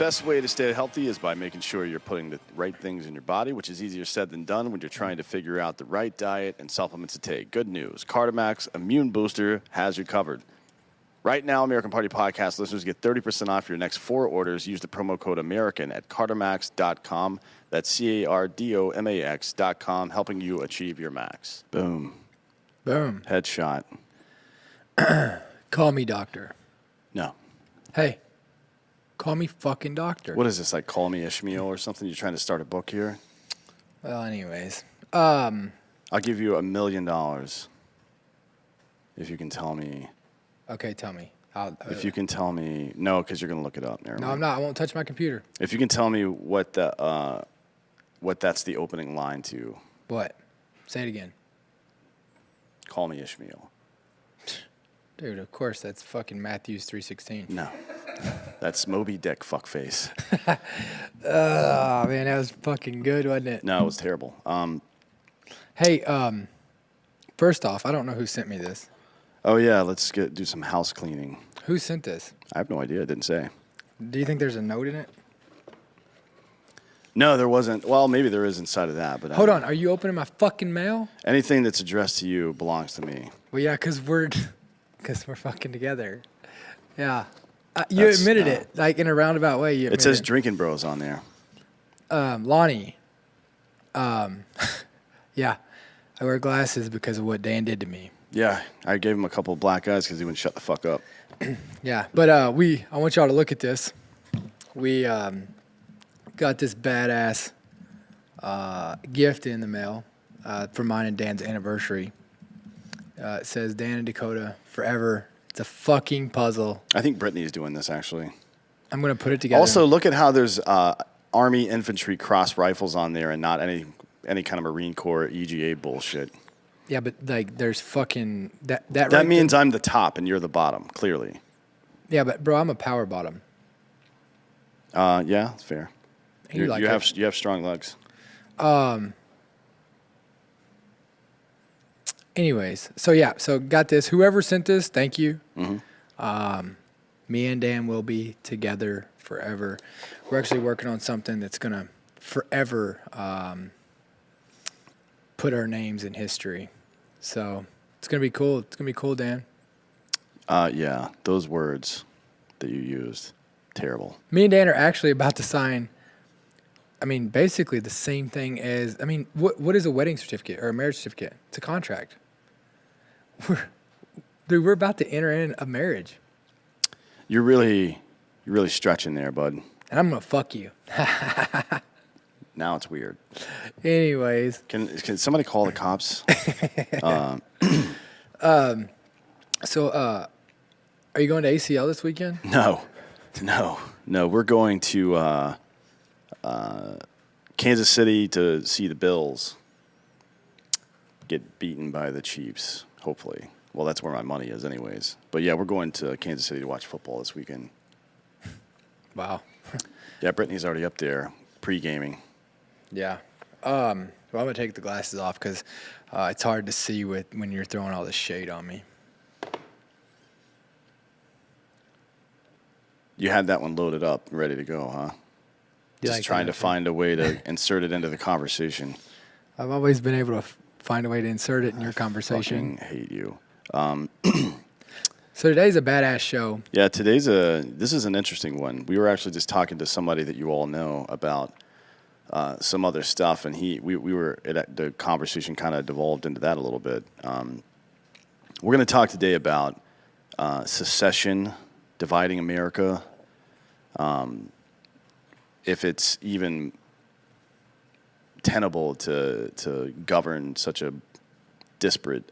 best way to stay healthy is by making sure you're putting the right things in your body, which is easier said than done when you're trying to figure out the right diet and supplements to take. Good news. Cardimax Immune Booster has you covered. Right now, American Party Podcast listeners get 30% off your next 4 orders. Use the promo code American at cardimax.com. That's CARDOMAX.com, helping you achieve your max. Boom. Boom. Headshot. Call me doctor. No. Hey. Call me fucking doctor. What is this, like Call Me Ishmael or something? You're trying to start a book here? Well, anyways. I'll give you $1 million if you can tell me. Okay, tell me. If you can tell me. No, because you're going to look it up. Never mind. I'm not. I won't touch my computer. If you can tell me what that's the opening line to. What? Say it again. Call Me Ishmael. Dude, of course, that's fucking Matthews 3:16. No. That's Moby Dick, fuckface. Oh, man, that was fucking good, wasn't it? No, it was terrible. Hey, first off, I don't know who sent me this. Oh, yeah, let's do some house cleaning. Who sent this? I have no idea. It didn't say. Do you think there's a note in it? No, there wasn't. Well, maybe there is inside of that. But Hold on. Are you opening my fucking mail? Anything that's addressed to you belongs to me. Well, yeah, because we're fucking together. Yeah. You admitted it, like in a roundabout way. It says Drinking Bros on there. Lonnie. Yeah. I wear glasses because of what Dan did to me. Yeah, I gave him a couple of black eyes because he wouldn't shut the fuck up. Yeah, but I want y'all to look at this. We got this badass gift in the mail for mine and Dan's anniversary. It says Dan and Dakota forever. It's a fucking puzzle. I think Brittany's doing this, actually. I'm going to put it together. Also, look at how there's Army infantry cross rifles on there and not any kind of Marine Corps EGA bullshit. Yeah, but like there's fucking... That right means I'm the top and you're the bottom, clearly. Yeah, but bro, I'm a power bottom. Yeah, that's fair. You have strong legs. Anyways, so got this. Whoever sent this, thank you. Mm-hmm. Me and Dan will be together forever. We're actually working on something that's gonna forever put our names in history. So it's gonna be cool. It's gonna be cool, Dan. Yeah, those words that you used, terrible. Me and Dan are actually about to sign. I mean, basically the same thing as. I mean, what is a wedding certificate or a marriage certificate? It's a contract. We're about to enter in a marriage. You're really stretching there, bud. And I'm gonna fuck you. Now it's weird. Anyways. Can somebody call the cops? So, are you going to ACL this weekend? No. We're going to Kansas City to see the Bills get beaten by the Chiefs, hopefully. Well, that's where my money is anyways. But, yeah, we're going to Kansas City to watch football this weekend. Wow. Yeah, Brittany's already up there pre-gaming. Yeah. Well, I'm going to take the glasses off because it's hard to see when you're throwing all this shade on me. You had that one loaded up, ready to go, huh? Just trying to find a way to insert it into the conversation. I've always been able to find a way to insert it in your conversation. I fucking hate you. So today's a badass show. Yeah, this is an interesting one. We were actually just talking to somebody that you all know about some other stuff, and the conversation kind of devolved into that a little bit. We're going to talk today about secession, dividing America, if it's even tenable to govern such a disparate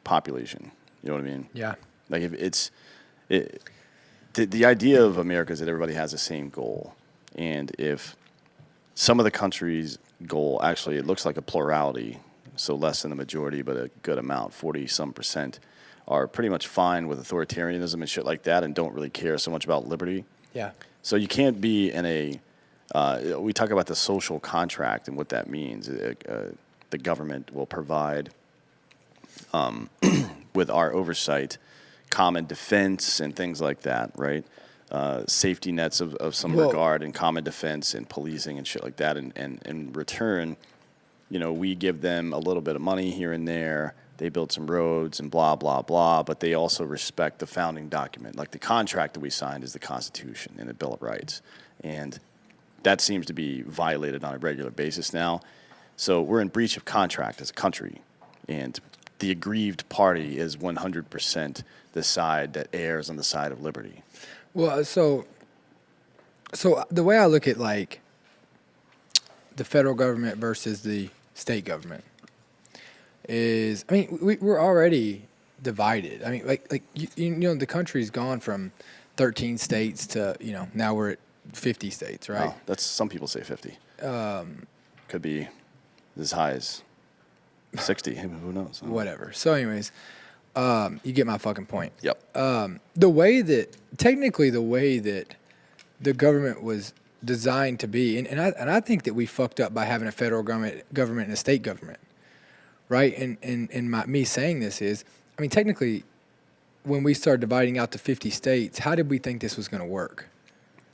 population. You know what I mean? Yeah. Like the idea of America is that everybody has the same goal, and if some of the countries' goal actually it looks like a plurality, so less than the majority, but a good amount, 40-some%, are pretty much fine with authoritarianism and shit like that, and don't really care so much about liberty. Yeah. So you can't be in we talk about the social contract and what that means. The government will provide, with our oversight, common defense and things like that, right? safety nets of some Well- regard and common defense and policing and shit like that. And in return, we give them a little bit of money here and there. They build some roads and blah, blah, blah, but they also respect the founding document. Like the contract that we signed is the Constitution and the Bill of Rights. And that seems to be violated on a regular basis now. So we're in breach of contract as a country. And the aggrieved party is 100% the side that errs on the side of liberty. Well, so the way I look at like the federal government versus the state government is, I mean, we're already divided. I mean, like the country's gone from 13 states to now we're at 50 states, right? Oh, that's some people say 50. Could be as high as 60. Who knows? Whatever. So, anyways, you get my fucking point. Yep. The way that the government was designed to be, and I think that we fucked up by having a federal government and a state government, right? And me saying this is, I mean, technically, when we started dividing out to 50 states, how did we think this was going to work?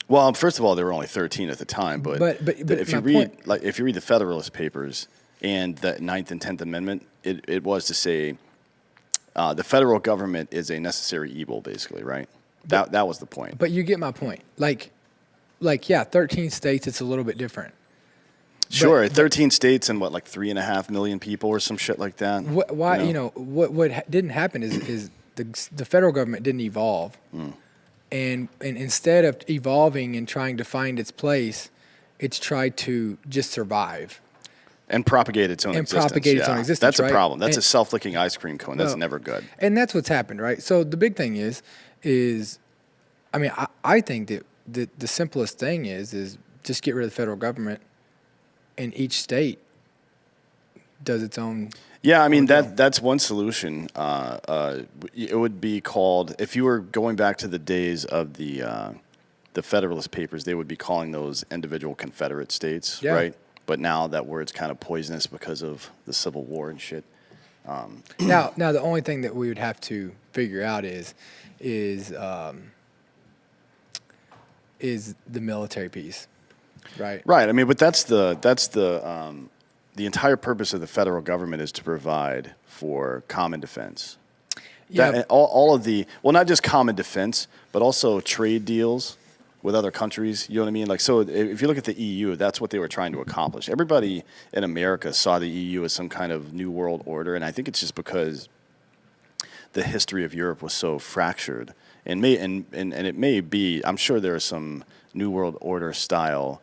Well, first of all, there were only 13 at the time, but if you read the Federalist Papers and the 9th and 10th Amendment, it was to say the federal government is a necessary evil, basically, right? That was the point. But you get my point. Like, yeah, 13 states, it's a little bit different. Sure, 13 states and what, like 3.5 million people or some shit like that. Why? What didn't happen is the federal government didn't evolve, and instead of evolving and trying to find its place, it's tried to just survive and propagate its own existence. That's right? a problem. That's a self-licking ice cream cone. That's never good. And that's what's happened, right? So the big thing is, I mean, I think that the simplest thing is just get rid of the federal government, and each state does its own. Yeah, I mean that's one solution. It would be called, if you were going back to the days of the Federalist Papers, they would be calling those individual Confederate states, right? But now that word's kind of poisonous because of the Civil War and shit. Now the only thing that we would have to figure out is the military piece, right? Right. I mean, but that's the entire purpose of the federal government is to provide for common defense. Yeah. All of the, well, not just common defense, but also trade deals with other countries. You know what I mean? Like, so if you look at the EU, that's what they were trying to accomplish. Everybody in America saw the EU as some kind of new world order, and I think it's just because the history of Europe was so fractured. And it may be, I'm sure there are some new world order style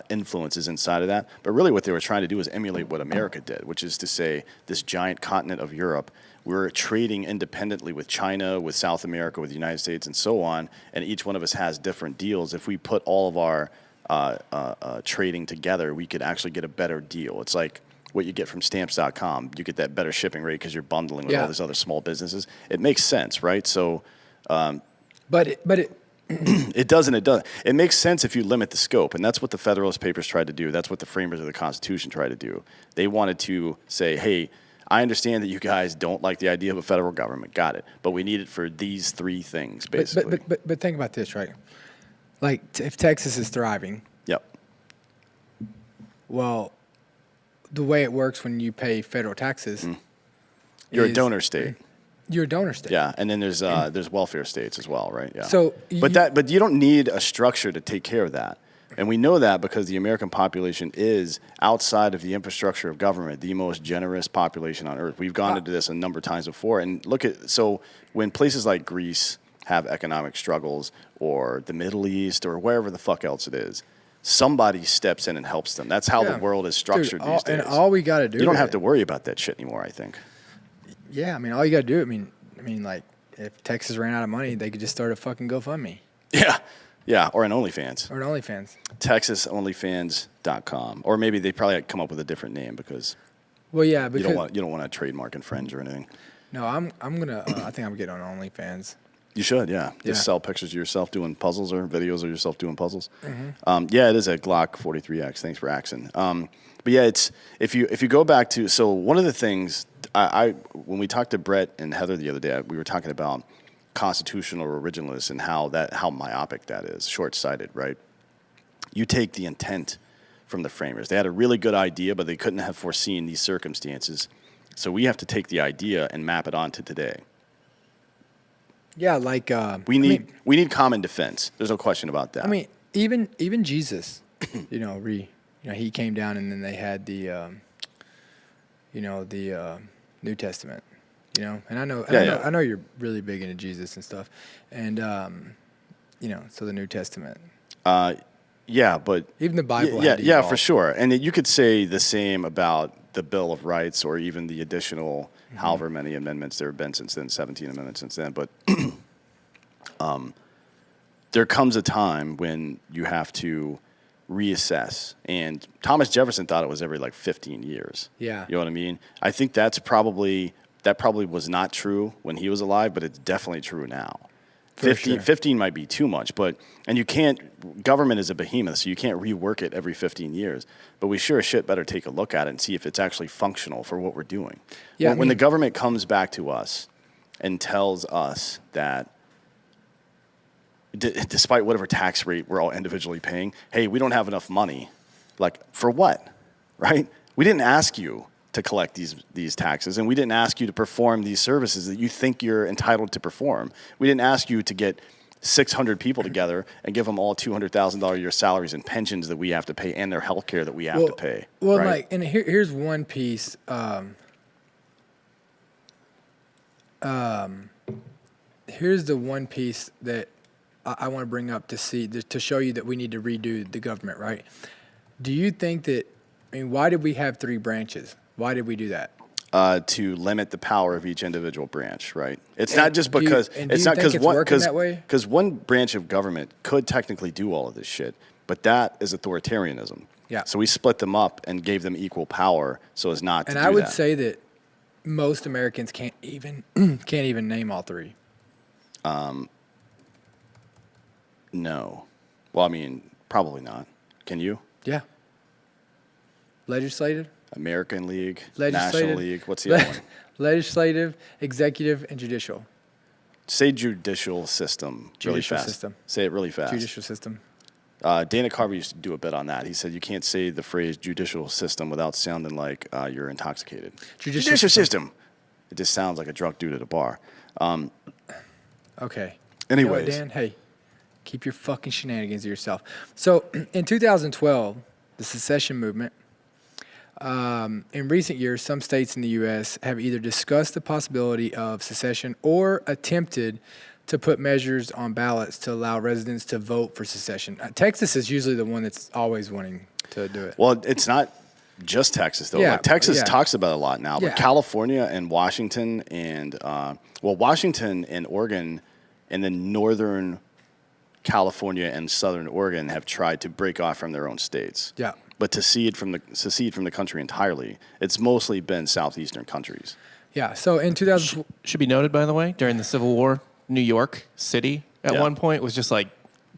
influences inside of that. But really what they were trying to do is emulate what America did, which is to say this giant continent of Europe, we're trading independently with China, with South America, with the United States, and so on, and each one of us has different deals. If we put all of our trading together, we could actually get a better deal. It's like what you get from stamps.com. You get that better shipping rate because you're bundling with all these other small businesses. It makes sense, right? So, but it it doesn't. It makes sense if you limit the scope, and that's what the Federalist Papers tried to do. That's what the framers of the Constitution tried to do. They wanted to say, hey, I understand that you guys don't like the idea of a federal government. Got it. But we need it for these three things, basically. But think about this, right? Like, if Texas is thriving. Yep. Well, the way it works when you pay federal taxes. You're a donor state. You're a donor state. Yeah, and then there's welfare states as well, right? Yeah. So, but you don't need a structure to take care of that, and we know that because the American population is, outside of the infrastructure of government, the most generous population on earth. We've gone into this a number of times before, and so when places like Greece have economic struggles, or the Middle East, or wherever the fuck else it is, somebody steps in and helps them. That's how the world is structured these days. And all we got to do, you don't have to worry about that shit anymore, I think. Yeah, I mean, all you got to do. I mean, like, if Texas ran out of money, they could just start a fucking GoFundMe. Yeah, or an OnlyFans. TexasOnlyFans.com. Or maybe they probably come up with a different name because. Well, yeah, because you don't want to trademark infringe or anything. No, I'm gonna. I think I'm getting on OnlyFans. You should, yeah. Just sell pictures of yourself doing puzzles or videos of yourself doing puzzles. Yeah, it is a Glock 43X. Thanks for axing. But yeah, it's if you go back to, so one of the things I when we talked to Brett and Heather the other day, we were talking about constitutional originalists and how myopic that is, short-sighted, right? You take the intent from the framers. They had a really good idea, but they couldn't have foreseen these circumstances. So we have to take the idea and map it onto today. Yeah, like We need common defense. There's no question about that. I mean, even Jesus, he came down and then they had the New Testament, and I know you're really big into Jesus and stuff, and so the New Testament. Yeah, but even the Bible. Yeah, for sure. And you could say the same about the Bill of Rights or even the additional however many amendments there have been since then, 17 amendments since then. But there comes a time when you have to reassess. And Thomas Jefferson thought it was every 15 years. Yeah. You know what I mean? I think that probably was not true when he was alive, but it's definitely true now. 15 might be too much, and you can't, government is a behemoth, so you can't rework it every 15 years. But we sure as shit better take a look at it and see if it's actually functional for what we're doing. Yeah, when the government comes back to us and tells us that despite whatever tax rate we're all individually paying, hey, we don't have enough money, for what, right? We didn't ask you to collect these taxes, and we didn't ask you to perform these services that you think you're entitled to perform. We didn't ask you to get 600 people together and give them all $200,000 a year salaries and pensions that we have to pay, and their health care that we have to pay. Well, right? and here's one piece. Here's the one piece that I want to bring up to show you that we need to redo the government, right? Do you think that? Why did we have 3 branches? Why did we do that? To limit the power of each individual branch, right? It's not just because because one branch of government could technically do all of this shit, but that is authoritarianism. Yeah. So we split them up and gave them equal power so as not to do that. And I would say that most Americans can't even name all 3. No. Well, probably not. Can you? Yeah. Legislative, American League, National League. What's the other one? Legislative, executive, and judicial. Say judicial system really fast. System. Say it really fast. Judicial system. Dana Carvey used to do a bit on that. He said you can't say the phrase judicial system without sounding like you're intoxicated. Judicial system. It just sounds like a drunk dude at a bar. Okay. Anyways. Dan, hey, keep your fucking shenanigans to yourself. So in 2012, the Secession Movement. In recent years, some states in the U.S. have either discussed the possibility of secession or attempted to put measures on ballots to allow residents to vote for secession. Texas is usually the one that's always wanting to do it. Well, it's not just Texas, though. Yeah, Texas talks about it a lot now, but California and Washington and, Washington and Oregon and then northern California and southern Oregon have tried to break off from their own states. Yeah. But to secede from the country entirely, it's mostly been southeastern countries. Yeah. So in 2000, should be noted, by the way, during the Civil War, New York City at one point was just like,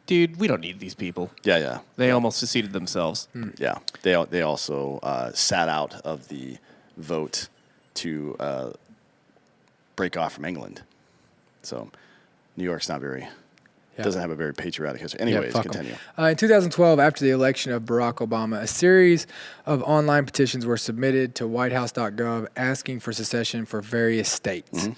dude, we don't need these people. Yeah. They almost seceded themselves. Yeah. They also sat out of the vote to break off from England. So New York's not very. Doesn't have a very patriotic history. Anyways, continue. In 2012, after the election of Barack Obama, a series of online petitions were submitted to whitehouse.gov asking for secession for various states.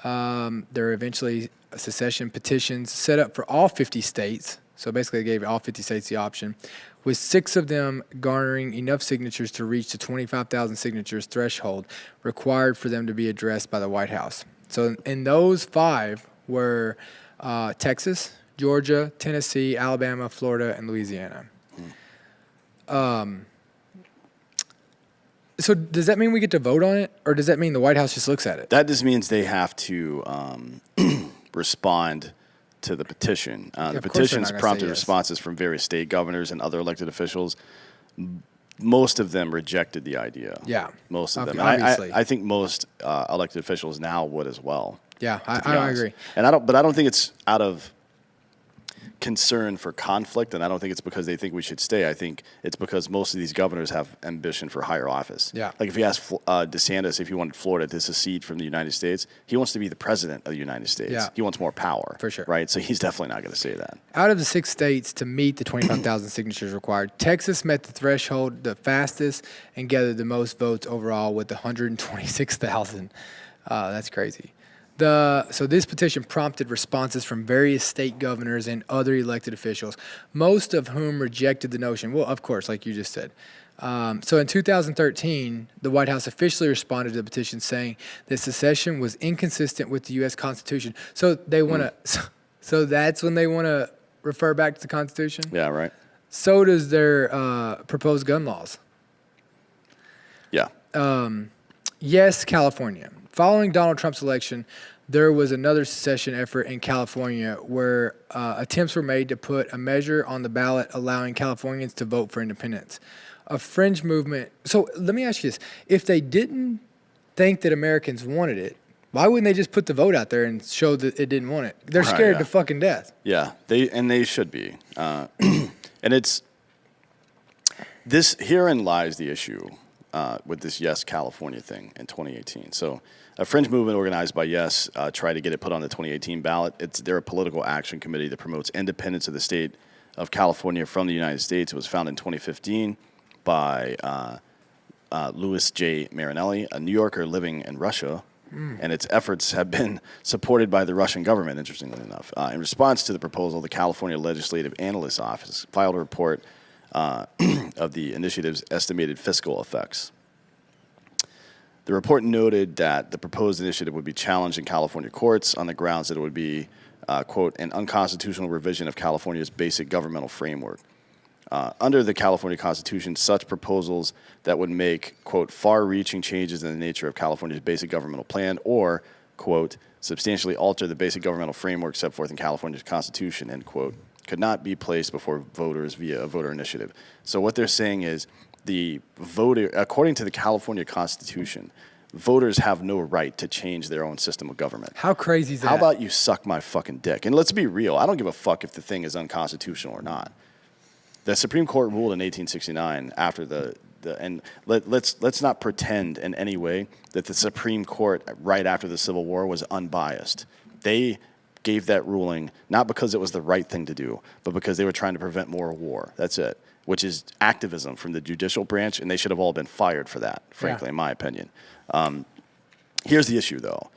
Mm-hmm. There were eventually secession petitions set up for all 50 states. So basically they gave all 50 states the option, with 6 of them garnering enough signatures to reach the 25,000 signatures threshold required for them to be addressed by the White House. So in those 5 were Texas, Georgia, Tennessee, Alabama, Florida, and Louisiana. So does that mean we get to vote on it, or does that mean the White House just looks at it? That just means they have to respond to the petition. The petition's prompted responses from various state governors and other elected officials. Most of them rejected the idea. Yeah. Most of them. Obviously. I think most elected officials now would as well. Yeah, I agree. And I don't think it's out of concern for conflict, and I don't think it's because they think we should stay. I think it's because most of these governors have ambition for higher office. Yeah. Like if you ask DeSantis if he wanted Florida to secede from the United States, he wants to be the president of the United States. Yeah. He wants more power. For sure. Right? So he's definitely not going to say that. Out of the 6 states to meet the 25,000 signatures required, Texas met the threshold the fastest and gathered the most votes overall with 126,000. That's crazy. So this petition prompted responses from various state governors and other elected officials, most of whom rejected the notion. Well, of course, like you just said. So in 2013, the White House officially responded to the petition saying that secession was inconsistent with the U.S. Constitution. So they want to. So that's when they want to refer back to the Constitution. Yeah. Right. So does their proposed gun laws. Yeah. Yes, California. Following Donald Trump's election, there was another secession effort in California where attempts were made to put a measure on the ballot allowing Californians to vote for independence. A fringe movement. So let me ask you this. If they didn't think that Americans wanted it, why wouldn't they just put the vote out there and show that it didn't want it? They're scared to fucking death. Yeah, they should be. And it's this herein lies the issue with this Yes California thing in 2018. So a fringe movement organized by Yes tried to get it put on the 2018 ballot. They're a political action committee that promotes independence of the state of California from the United States. It was founded in 2015 by Louis J. Marinelli, a New Yorker living in Russia. And its efforts have been supported by the Russian government, interestingly enough. In response to the proposal, the California Legislative Analyst's Office filed a report of the initiative's estimated fiscal effects. The report noted that the proposed initiative would be challenged in California courts on the grounds that it would be, quote, an unconstitutional revision of California's basic governmental framework. Under the California Constitution, such proposals that would make, quote, far-reaching changes in the nature of California's basic governmental plan or, quote, substantially alter the basic governmental framework set forth in California's Constitution, end quote, could not be placed before voters via a voter initiative. So what they're saying is the voter, according to the California Constitution, voters have no right to change their own system of government. How crazy is that? How about you suck my fucking dick? And let's be real. I don't give a fuck if the thing is unconstitutional or not. The Supreme Court ruled in 1869 after and let's not pretend in any way that the Supreme Court right after the Civil War was unbiased. They gave that ruling not because it was the right thing to do, but because they were trying to prevent more war. That's it, which is activism from the judicial branch, and they should have all been fired for that, frankly, in my opinion. Here's the issue, though.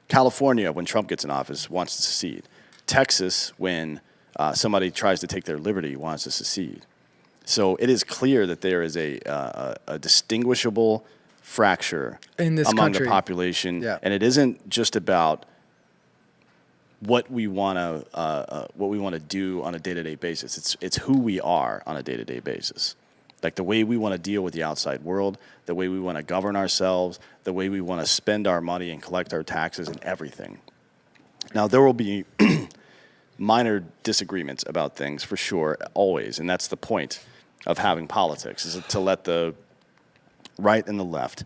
California, when Trump gets in office, wants to secede. Texas, when somebody tries to take their liberty, wants to secede. So it is clear that there is a distinguishable fracture in this among country. the population, and it isn't just about what we want to do on a day-to-day basis. It's who we are on a day-to-day basis, like the way we want to deal with the outside world, the way we want to govern ourselves, the way we want to spend our money and collect our taxes and everything. Now there will be minor disagreements about things for sure, always, and that's the point of having politics, is to let the right and the left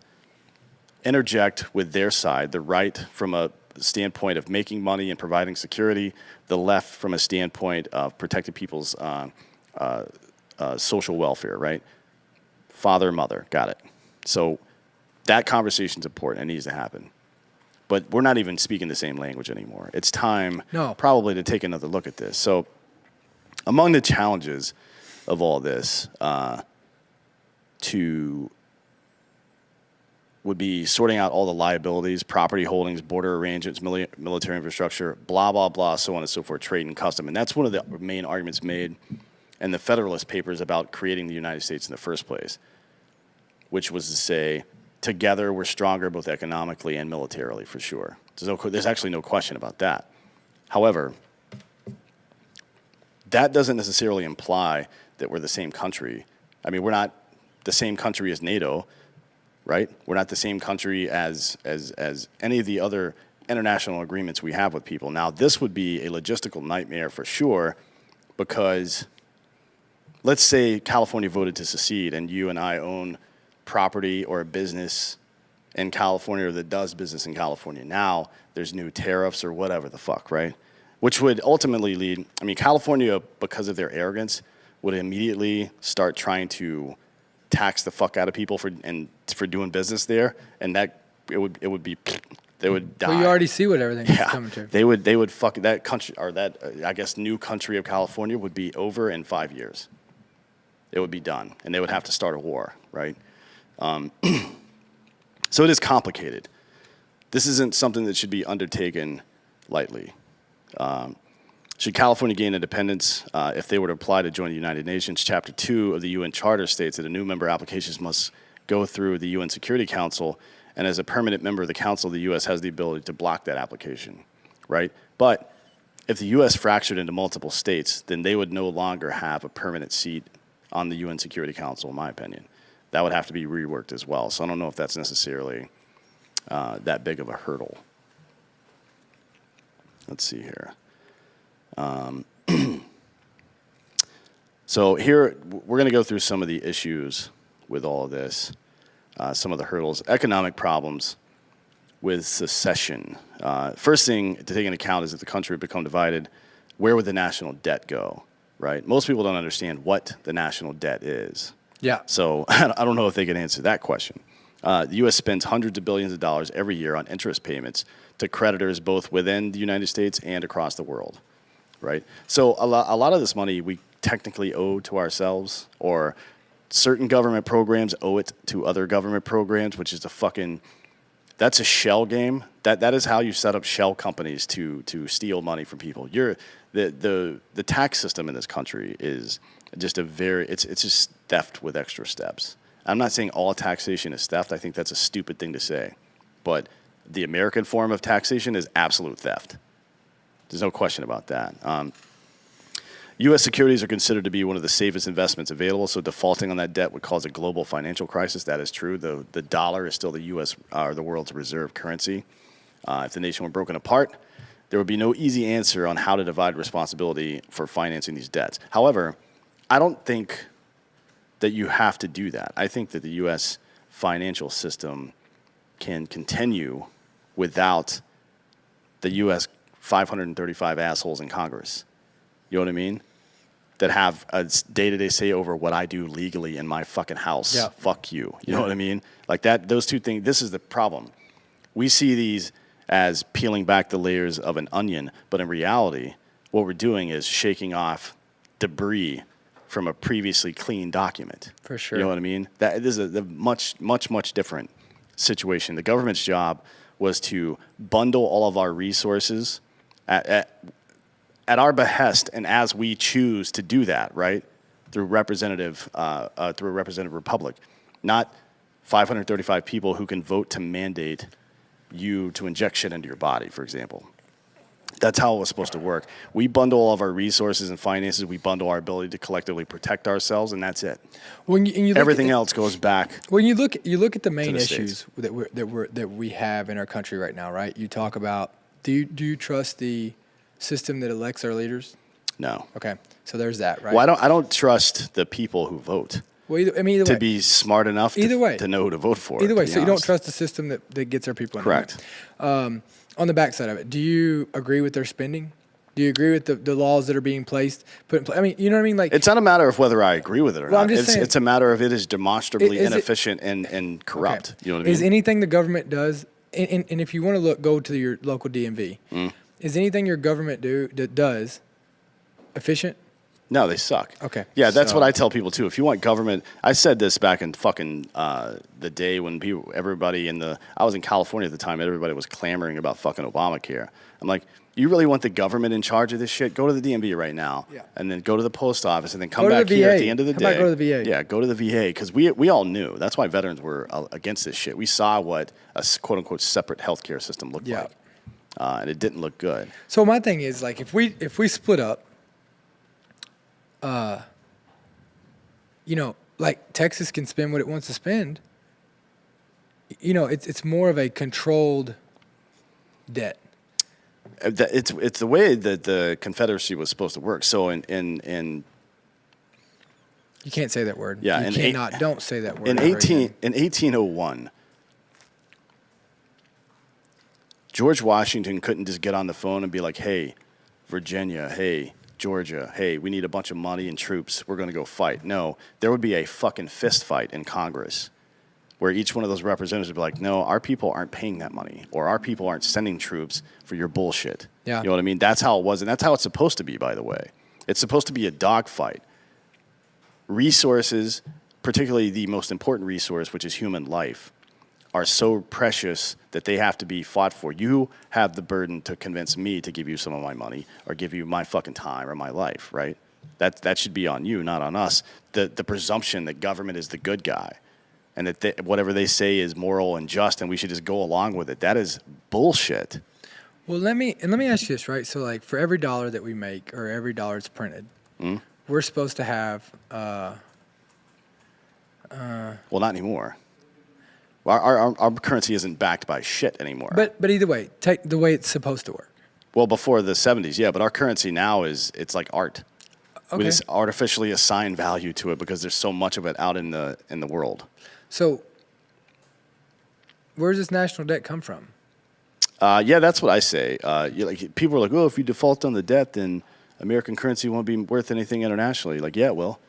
interject with their side, the right from a standpoint of making money and providing security, the left from a standpoint of protecting people's social welfare, right? Father, mother, got it. So that conversation's important. It needs to happen. But we're not even speaking the same language anymore. It's time probably to take another look at this. So among the challenges of all this would be sorting out all the liabilities, property holdings, border arrangements, military infrastructure, blah, blah, blah, so on and so forth, trade and custom. And that's one of the main arguments made in the Federalist Papers about creating the United States in the first place, which was to say, together we're stronger both economically and militarily, for sure. There's actually no question about that. However, that doesn't necessarily imply that we're the same country. I mean, we're not the same country as NATO, right? We're not the same country as any of the other international agreements we have with people. Now, this would be a logistical nightmare for sure, because let's say California voted to secede and you and I own property or a business in California or that does business in California. Now there's new tariffs or whatever the fuck, right? which would ultimately lead. I mean, California, because of their arrogance, would immediately start trying to tax the fuck out of people for doing business there, and that it would be they would die. Well, you already see what everything is coming to. They would fuck that country, or that I guess new country of California would be over in 5 years. It would be done, and they would have to start a war, right? So it is complicated. This isn't something that should be undertaken lightly. Should California gain independence, if they were to apply to join the United Nations, Chapter 2 of the UN Charter states that a new member applications must go through the UN Security Council, and as a permanent member of the Council, the U.S. has the ability to block that application, right? But if the U.S. fractured into multiple states, then they would no longer have a permanent seat on the UN Security Council, in my opinion. That would have to be reworked as well. So I don't know if that's necessarily that big of a hurdle. Let's see here. So here, we're going to go through some of the issues with all of this, some of the hurdles. Economic problems with secession. First thing to take into account is if the country would become divided, where would the national debt go, right? Most people don't understand what the national debt is. Yeah. So I don't know if they can answer that question. The U.S. spends hundreds of billions of dollars every year on interest payments to creditors both within the United States and across the world, right? So a lot of this money we technically owe to ourselves, or certain government programs owe it to other government programs, which is that's a shell game. That is how you set up shell companies to steal money from people. The tax system in this country is just it's just theft with extra steps. I'm not saying all taxation is theft. I think that's a stupid thing to say. But the American form of taxation is absolute theft. There's no question about that. U.S. securities are considered to be one of the safest investments available, so defaulting on that debt would cause a global financial crisis. That is true. The dollar is still the U.S. or the world's reserve currency. If the nation were broken apart, there would be no easy answer on how to divide responsibility for financing these debts. However, I don't think that you have to do that. I think that the U.S. financial system can continue without the U.S. 535 assholes in Congress. You know what I mean? That have a day-to-day say over what I do legally in my fucking house. Yeah. Fuck you. You know what I mean? Like that. Those two things. This is the problem. We see these as peeling back the layers of an onion, but in reality, what we're doing is shaking off debris from a previously clean document. For sure. You know what I mean? That this is a much different situation. The government's job was to bundle all of our resources at our behest, and as we choose to do that, right, through a representative republic, not 535 people who can vote to mandate you to inject shit into your body, for example. That's how it was supposed to work. We bundle all of our resources and finances. We bundle our ability to collectively protect ourselves, and that's it. Everything else goes back. When you look at the main the issues that we have in our country right now, right? You talk about do you trust the system that elects our leaders? No. Okay, so there's that, right? Well, I don't trust the people who vote. Well, either way, to be smart enough to know who to vote for. Either way, so you don't trust the system that gets our people in. Correct. On the backside of it, do you agree with their spending? Do you agree with the laws that are being put in place? I mean, you know what I mean? Like, it's not a matter of whether I agree with it or Well, not. I'm just saying- It's a matter of it is demonstrably Is it- inefficient and corrupt. okay. You know what I mean? Is anything the government does, and if you want to go to your local DMV, is anything your government does efficient? No, they suck. Okay. Yeah, that's So- what I tell people too. If you want government, I said this back in fucking the day when I was in California at the time. Everybody was clamoring about fucking Obamacare. I'm like, you really want the government in charge of this shit? Go to the DMV right now, and then go to the post office, and then come Go to back the here VA. at the end of the How day. about go to the VA? Yeah, go to the VA because we all knew. That's why veterans were against this shit. We saw what a quote unquote separate healthcare system looked Yeah. like, and it didn't look good. So my thing is, like, if we split up, you know, like Texas can spend what it wants to spend. You know, it's more of a controlled debt. It's the way that the Confederacy was supposed to work. So in You can't say that word. Yeah, you in cannot. Don't say that word. in ever again. 1801, George Washington couldn't just get on the phone and be like, "Hey, Virginia, hey, Georgia, hey, we need a bunch of money and troops. We're going to go fight. No, there would be a fucking fist fight in Congress where each one of those representatives would be like, no, our people aren't paying that money, or our people aren't sending troops for your bullshit. Yeah. You know what I mean? That's how it was, and that's how it's supposed to be, by the way. It's supposed to be a dogfight. Resources, particularly the most important resource, which is human life, are so precious that they have to be fought for. You have the burden to convince me to give you some of my money or give you my fucking time or my life, right? That should be on you, not on us. The presumption that government is the good guy and that whatever they say is moral and just and we should just go along with it, that is bullshit. Well, let me ask you this, right? So, like, for every dollar that we make or every dollar that's printed, we're supposed to have. Well, not anymore. Our currency isn't backed by shit anymore. But either way, take the way it's supposed to work. Well, before the 70s, yeah, but our currency now it's like art. Okay. We just artificially assign value to it because there's so much of it out in the world. So, where does this national debt come from? Yeah, that's what I say. Like, people are like, oh, if you default on the debt, then American currency won't be worth anything internationally. Like, yeah, it will.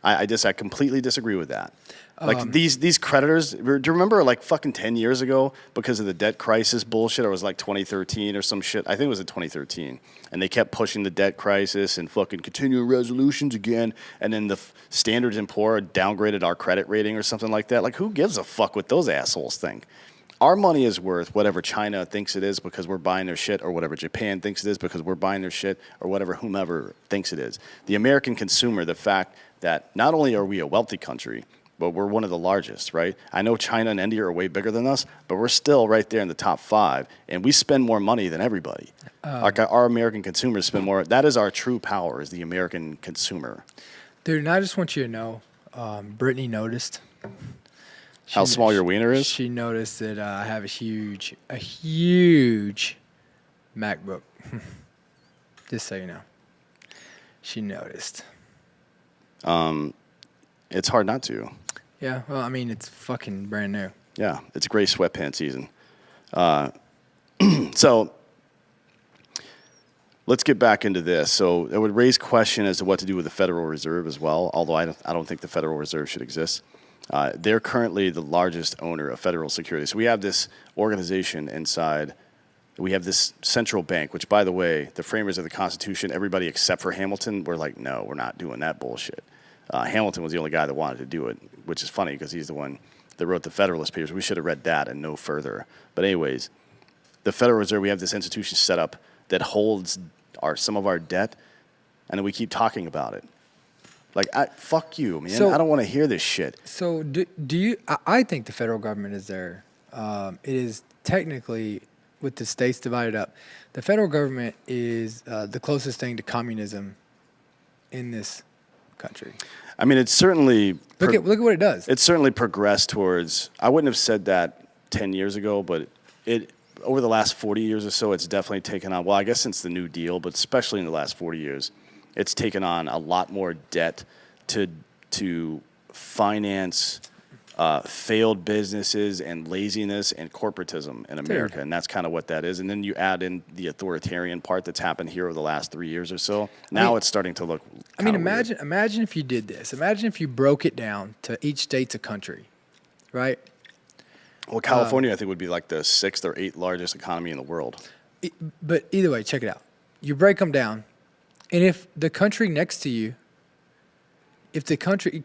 I completely disagree with that. Like these creditors, do you remember like fucking 10 years ago because of the debt crisis bullshit, or it was like 2013 or some shit? I think it was in 2013. And they kept pushing the debt crisis and fucking continuing resolutions again. And then the Standard & Poor downgraded our credit rating or something like that. Like, who gives a fuck what those assholes think? Our money is worth whatever China thinks it is because we're buying their shit, or whatever Japan thinks it is because we're buying their shit, or whatever whomever thinks it is. The American consumer, the fact that not only are we a wealthy country, but we're one of the largest, right? I know China and India are way bigger than us, but we're still right there in the top 5, and we spend more money than everybody. Our American consumers spend more. That is our true power, is the American consumer. Dude, and I just want you to know, Brittany noticed. How small your wiener is? She noticed that I have a huge MacBook. Just so you know. She noticed. It's hard not to. Yeah, well, I mean, it's fucking brand new. Yeah, it's gray sweatpants season. So let's get back into this. So it would raise question as to what to do with the Federal Reserve as well, although I don't think the Federal Reserve should exist. They're currently the largest owner of federal securities. So we have this organization inside. We have this central bank, which, by the way, the framers of the Constitution, everybody except for Hamilton, were like, no, we're not doing that bullshit. Hamilton was the only guy that wanted to do it, which is funny because he's the one that wrote the Federalist Papers. We should have read that and no further. But anyways, the Federal Reserve, we have this institution set up that holds some of our debt, and then we keep talking about it. Like, fuck you, man. So, I don't want to hear this shit. So do you? I think the federal government is there. It is technically, with the states divided up, the federal government is the closest thing to communism in this country. I mean, it's certainly... Look at what it does. It's certainly progressed towards... I wouldn't have said that 10 years ago, but over the last 40 years or so, it's definitely taken on... Well, I guess since the New Deal, but especially in the last 40 years, it's taken on a lot more debt to finance failed businesses and laziness and corporatism in America. Dude. And that's kind of what that is. And then you add in the authoritarian part that's happened here over the last 3 years or so. Now it's starting to look imagine if you did this. Imagine if you broke it down to each state's a country, right? Well, California, I think, would be like the 6th or 8th largest economy in the world. But either way, check it out. You break them down, and if the country next to you,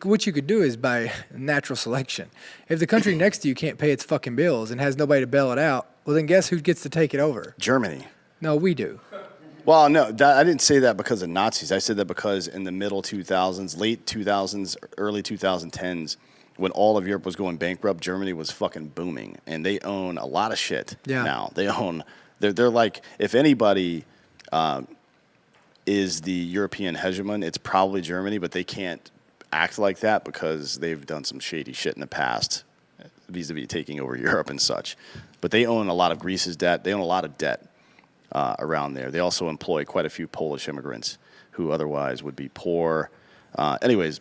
what you could do is by natural selection. If the country next to you can't pay its fucking bills and has nobody to bail it out, well, then guess who gets to take it over? Germany. No, we do. Well, no, I didn't say that because of Nazis. I said that because in the middle 2000s, late 2000s, early 2010s, when all of Europe was going bankrupt, Germany was fucking booming, and they own a lot of shit now. They're like, if anybody is the European hegemon, it's probably Germany, but they can't act like that because they've done some shady shit in the past vis-a-vis taking over Europe and such. But they own a lot of Greece's debt. They own a lot of debt around there. They also employ quite a few Polish immigrants who otherwise would be poor. Anyways,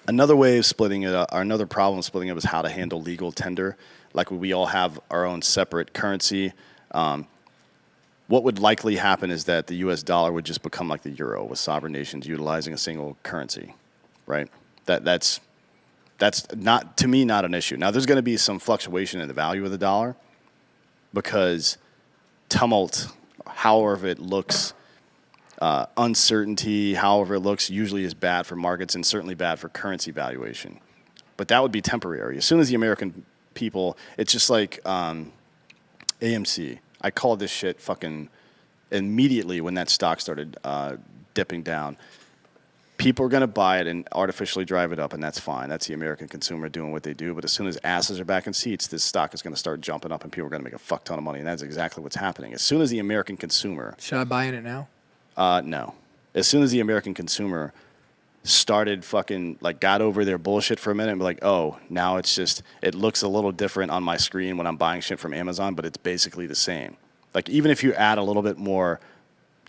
another way of splitting it up, or another problem of splitting it up, is how to handle legal tender. Like, we all have our own separate currency. what would likely happen is that the U.S. dollar would just become like the euro, with sovereign nations utilizing a single currency, right? That's not, to me, not an issue. Now, there's going to be some fluctuation in the value of the dollar because tumult, however it looks, uncertainty, however it looks, usually is bad for markets and certainly bad for currency valuation. But that would be temporary. As soon as the American people, it's just like AMC. I called this shit fucking immediately when that stock started dipping down. People are going to buy it and artificially drive it up, and that's fine. That's the American consumer doing what they do. But as soon as asses are back in seats, this stock is going to start jumping up, and people are going to make a fuck ton of money. And that's exactly what's happening. As soon as the American consumer... Should I buy in it now? No. As soon as the American consumer started fucking, like, got over their bullshit for a minute and be like, oh, now it's just, it looks a little different on my screen when I'm buying shit from Amazon, but it's basically the same. Like, even if you add a little bit more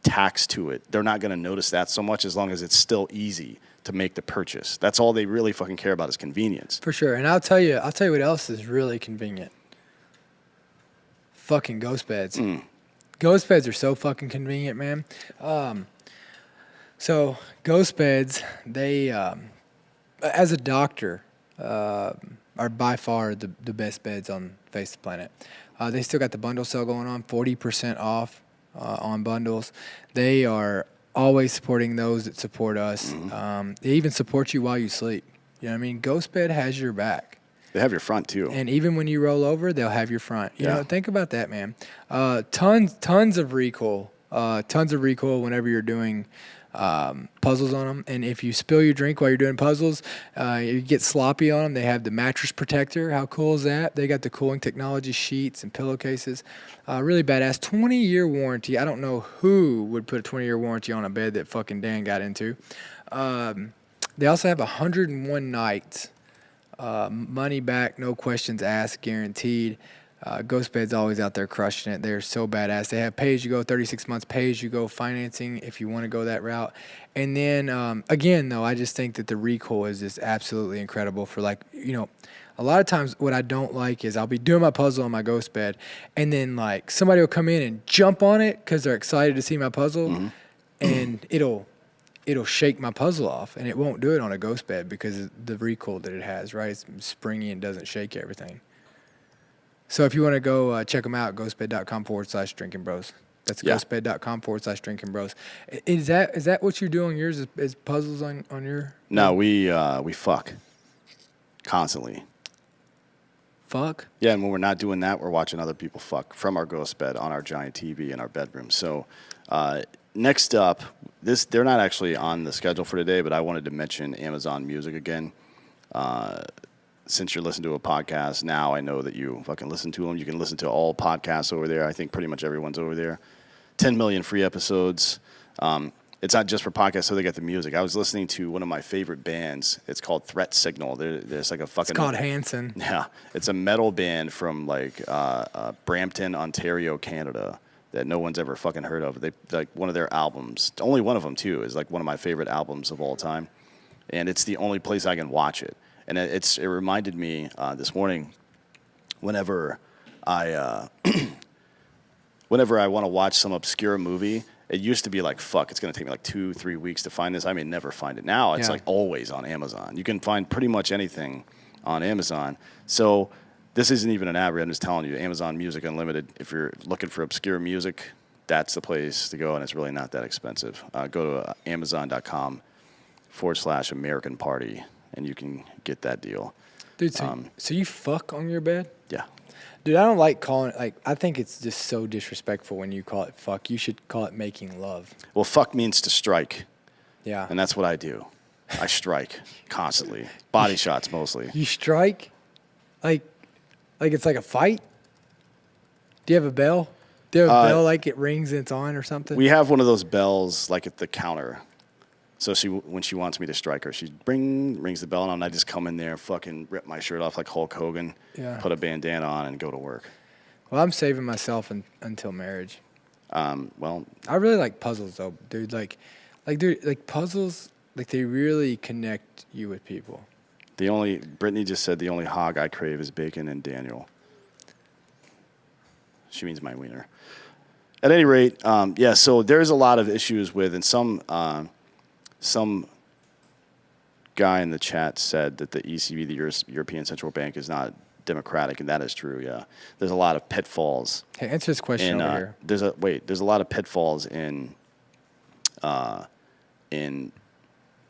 tax to it, they're not going to notice that so much as long as it's still easy to make the purchase. That's all they really fucking care about is convenience. For sure. And I'll tell you what else is really convenient. Fucking ghost beds. Ghost beds are so fucking convenient, man. So ghost beds, they, as a doctor, are by far the best beds on the face of the planet. They still got the bundle sale going on, 40% off on bundles. They are always supporting those that support us. They even support you while you sleep. You know what I mean? Ghost bed has your back. They have your front, too. And even when you roll over, they'll have your front. You Yeah. know, think about that, man. Tons of recoil. Tons of recoil whenever you're doing puzzles on them. And if you spill your drink while you're doing puzzles, you get sloppy on them. They have the mattress protector. How cool is that? They got the cooling technology sheets and pillowcases. Really badass. 20-year warranty. I don't know who would put a 20-year warranty on a bed that fucking Dan got into. They also have 101 nights. Money back, no questions asked, guaranteed. Ghost Bed's always out there crushing it. They're so badass. They have pay-as-you-go, 36 months pay-as-you-go financing if you want to go that route. And then, again, though, I just think that the recoil is just absolutely incredible for, like, you know, a lot of times what I don't like is I'll be doing my puzzle on my Ghost Bed, and then, like, somebody will come in and jump on it because they're excited to see my puzzle, and it'll shake my puzzle off, and it won't do it on a ghost bed because of the recoil that it has, right? It's springy and doesn't shake everything. So if you want to go check them out, ghostbed.com/drinking bros. That's ghostbed.com/drinking bros. Is that what you do on yours? Is puzzles on your? No, we fuck constantly. Fuck? Yeah, and when we're not doing that, we're watching other people fuck from our ghost bed on our giant TV in our bedroom. So next up, they're not actually on the schedule for today, but I wanted to mention Amazon Music again. Since you're listening to a podcast now, I know that you fucking listen to them. You can listen to all podcasts over there. I think pretty much everyone's over there. 10 million free episodes. It's not just for podcasts, so they get the music. I was listening to one of my favorite bands. It's called Threat Signal. There's like a fucking... It's called Hanson. Yeah. It's a metal band from like Brampton, Ontario, Canada that no one's ever fucking heard of. They like one of their albums, only one of them too, is like one of my favorite albums of all time. And it's the only place I can watch it. And it reminded me this morning whenever I want to watch some obscure movie. It used to be like, fuck, it's going to take me like 2-3 weeks to find this. I may never find it. Now it's like always on Amazon. You can find pretty much anything on Amazon. So this isn't even an ad read. I'm just telling you, Amazon Music Unlimited, if you're looking for obscure music, that's the place to go, and it's really not that expensive. Go to amazon.com/American Party, and you can get that deal. Dude, so you fuck on your bed? Yeah. Dude, I don't like calling it, like, I think it's just so disrespectful when you call it fuck. You should call it making love. Well, fuck means to strike, Yeah. and that's what I do. I strike constantly. Body shots mostly. You strike? Like it's like a fight? Do you have a bell? Do you have a bell like it rings and it's on or something? We have one of those bells like at the counter. So when she wants me to strike her, she rings the bell, and I just come in there and fucking rip my shirt off like Hulk Hogan, put a bandana on, and go to work. Well, I'm saving myself until marriage. Well, I really like puzzles though, dude. Like puzzles, like they really connect you with people. Brittany just said the only hog I crave is bacon and Daniel. She means my wiener. At any rate, yeah. So there's a lot of issues with, and some guy in the chat said that the ECB, the European Central Bank, is not democratic, and that is true. Yeah, there's a lot of pitfalls. Hey, answer this question over here. There's a lot of pitfalls in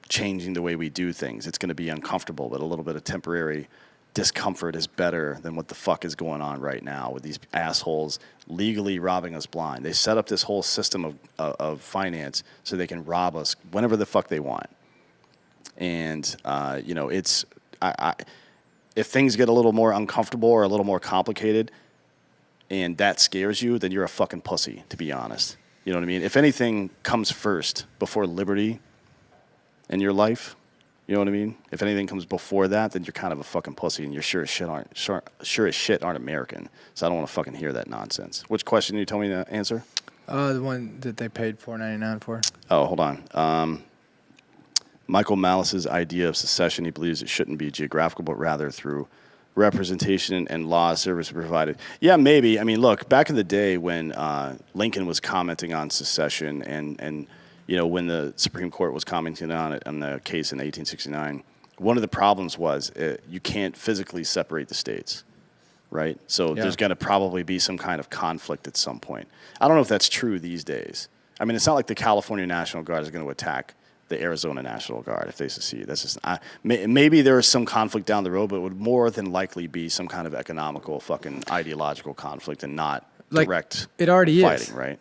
changing the way we do things. It's going to be uncomfortable, but a little bit of temporary discomfort is better than what the fuck is going on right now with these assholes legally robbing us blind. They set up this whole system of finance so they can rob us whenever the fuck they want. And it's if things get a little more uncomfortable or a little more complicated, and that scares you, then you're a fucking pussy, to be honest. You know what I mean? If anything comes first before liberty in your life, you know what I mean? If anything comes before that, then you're kind of a fucking pussy, and you're sure as shit aren't American. So I don't want to fucking hear that nonsense. Which question did you tell me to answer? The one that they paid $4.99 for. Oh, hold on. Michael Malice's idea of secession, he believes it shouldn't be geographical, but rather through representation and law service provided. Yeah, maybe. I mean, look, back in the day when Lincoln was commenting on secession and when the Supreme Court was commenting on it on the case in 1869, one of the problems was you can't physically separate the states, right? So there's got to probably be some kind of conflict at some point. I don't know if that's true these days. I mean, it's not like the California National Guard is going to attack the Arizona National Guard if they secede. That's just maybe there is some conflict down the road, but it would more than likely be some kind of economical, fucking ideological conflict and not direct it already fighting, is. right?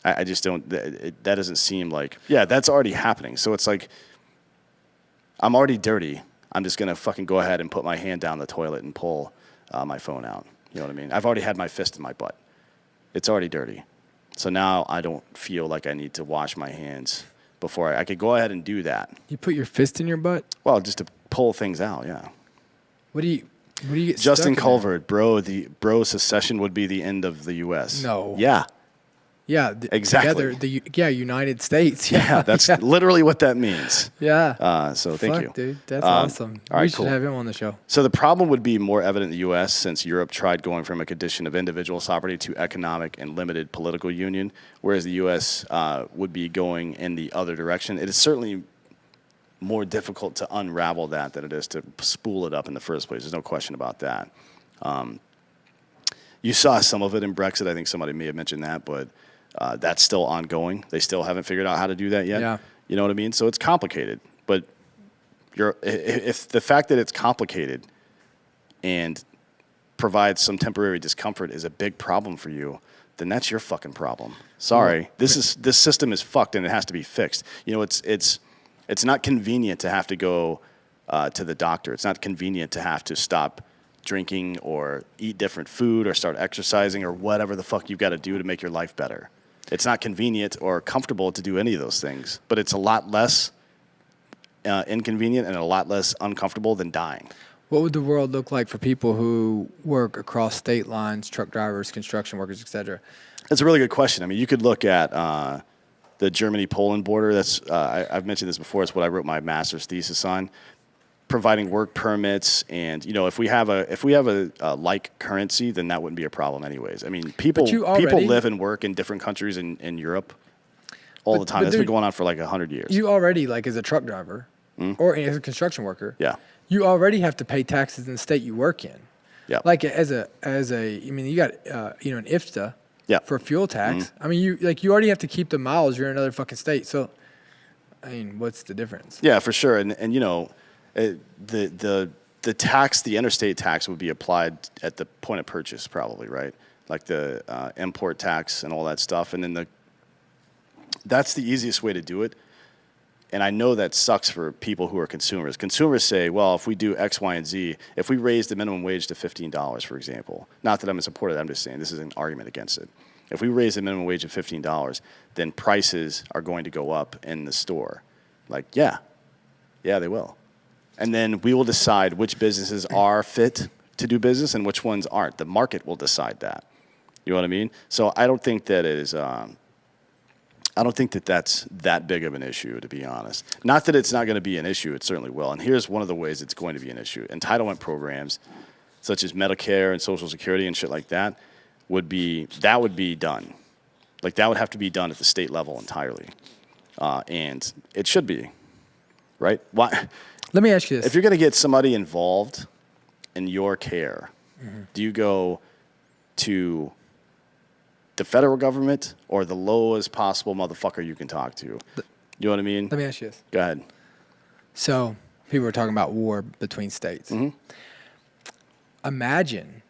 I just don't. That doesn't seem like. Yeah, that's already happening. So it's like I'm already dirty. I'm just gonna fucking go ahead and put my hand down the toilet and pull my phone out. You know what I mean? I've already had my fist in my butt. It's already dirty. So now I don't feel like I need to wash my hands before I could go ahead and do that. You put your fist in your butt? Well, just to pull things out, yeah. What do you get Justin stuck in Culver, bro, secession would be the end of the U.S. No. Yeah. Yeah, exactly. Together, United States. Yeah, that's literally what that means. Yeah. So thank you. Dude. That's awesome. All right, we should cool. have him on the show. So the problem would be more evident in the U.S. since Europe tried going from a condition of individual sovereignty to economic and limited political union, whereas the U.S. Would be going in the other direction. It is certainly more difficult to unravel that than it is to spool it up in the first place. There's no question about that. You saw some of it in Brexit. I think somebody may have mentioned that, but that's still ongoing. They still haven't figured out how to do that yet. Yeah. You know what I mean? So it's complicated. But if the fact that it's complicated and provides some temporary discomfort is a big problem for you, then that's your fucking problem. Sorry. This system is fucked and it has to be fixed. You know, it's not convenient to have to go to the doctor. It's not convenient to have to stop drinking or eat different food or start exercising or whatever the fuck you've got to do to make your life better. It's not convenient or comfortable to do any of those things, but it's a lot less inconvenient and a lot less uncomfortable than dying. What would the world look like for people who work across state lines, truck drivers, construction workers, et cetera? That's a really good question. I mean, you could look at the Germany-Poland border. That's I've mentioned this before. It's what I wrote my master's thesis on. Providing work permits, and if we have a like currency, then that wouldn't be a problem, anyways. I mean, people live and work in different countries in Europe all the time. That's been going on for like 100 years. You already, like as a truck driver or as a construction worker, you already have to pay taxes in the state you work in. Yeah. Like I mean, you got an IFTA for fuel tax. I mean, you already have to keep the miles. You're in another fucking state. So, I mean, what's the difference? Yeah, for sure. And the tax, the interstate tax, would be applied at the point of purchase, probably, right? Like the import tax and all that stuff. And then that's the easiest way to do it. And I know that sucks for people who are consumers. Consumers say, well, if we do X, Y, and Z, if we raise the minimum wage to $15, for example, not that I'm in support of that, I'm just saying this is an argument against it. If we raise the minimum wage to $15, then prices are going to go up in the store. Like, yeah, they will. And then we will decide which businesses are fit to do business and which ones aren't. The market will decide that. You know what I mean? So I don't think that it is. I don't think that that's that big of an issue, to be honest. Not that it's not going to be an issue. It certainly will. And here's one of the ways it's going to be an issue. Entitlement programs, such as Medicare and Social Security and shit like that, would be done. Like that would have to be done at the state level entirely, and it should be, right? Why? Let me ask you this: If you're going to get somebody involved in your care, do you go to the federal government or the lowest possible motherfucker you can talk to? You know what I mean? Let me ask you this. Go ahead. So people were talking about war between states. Imagine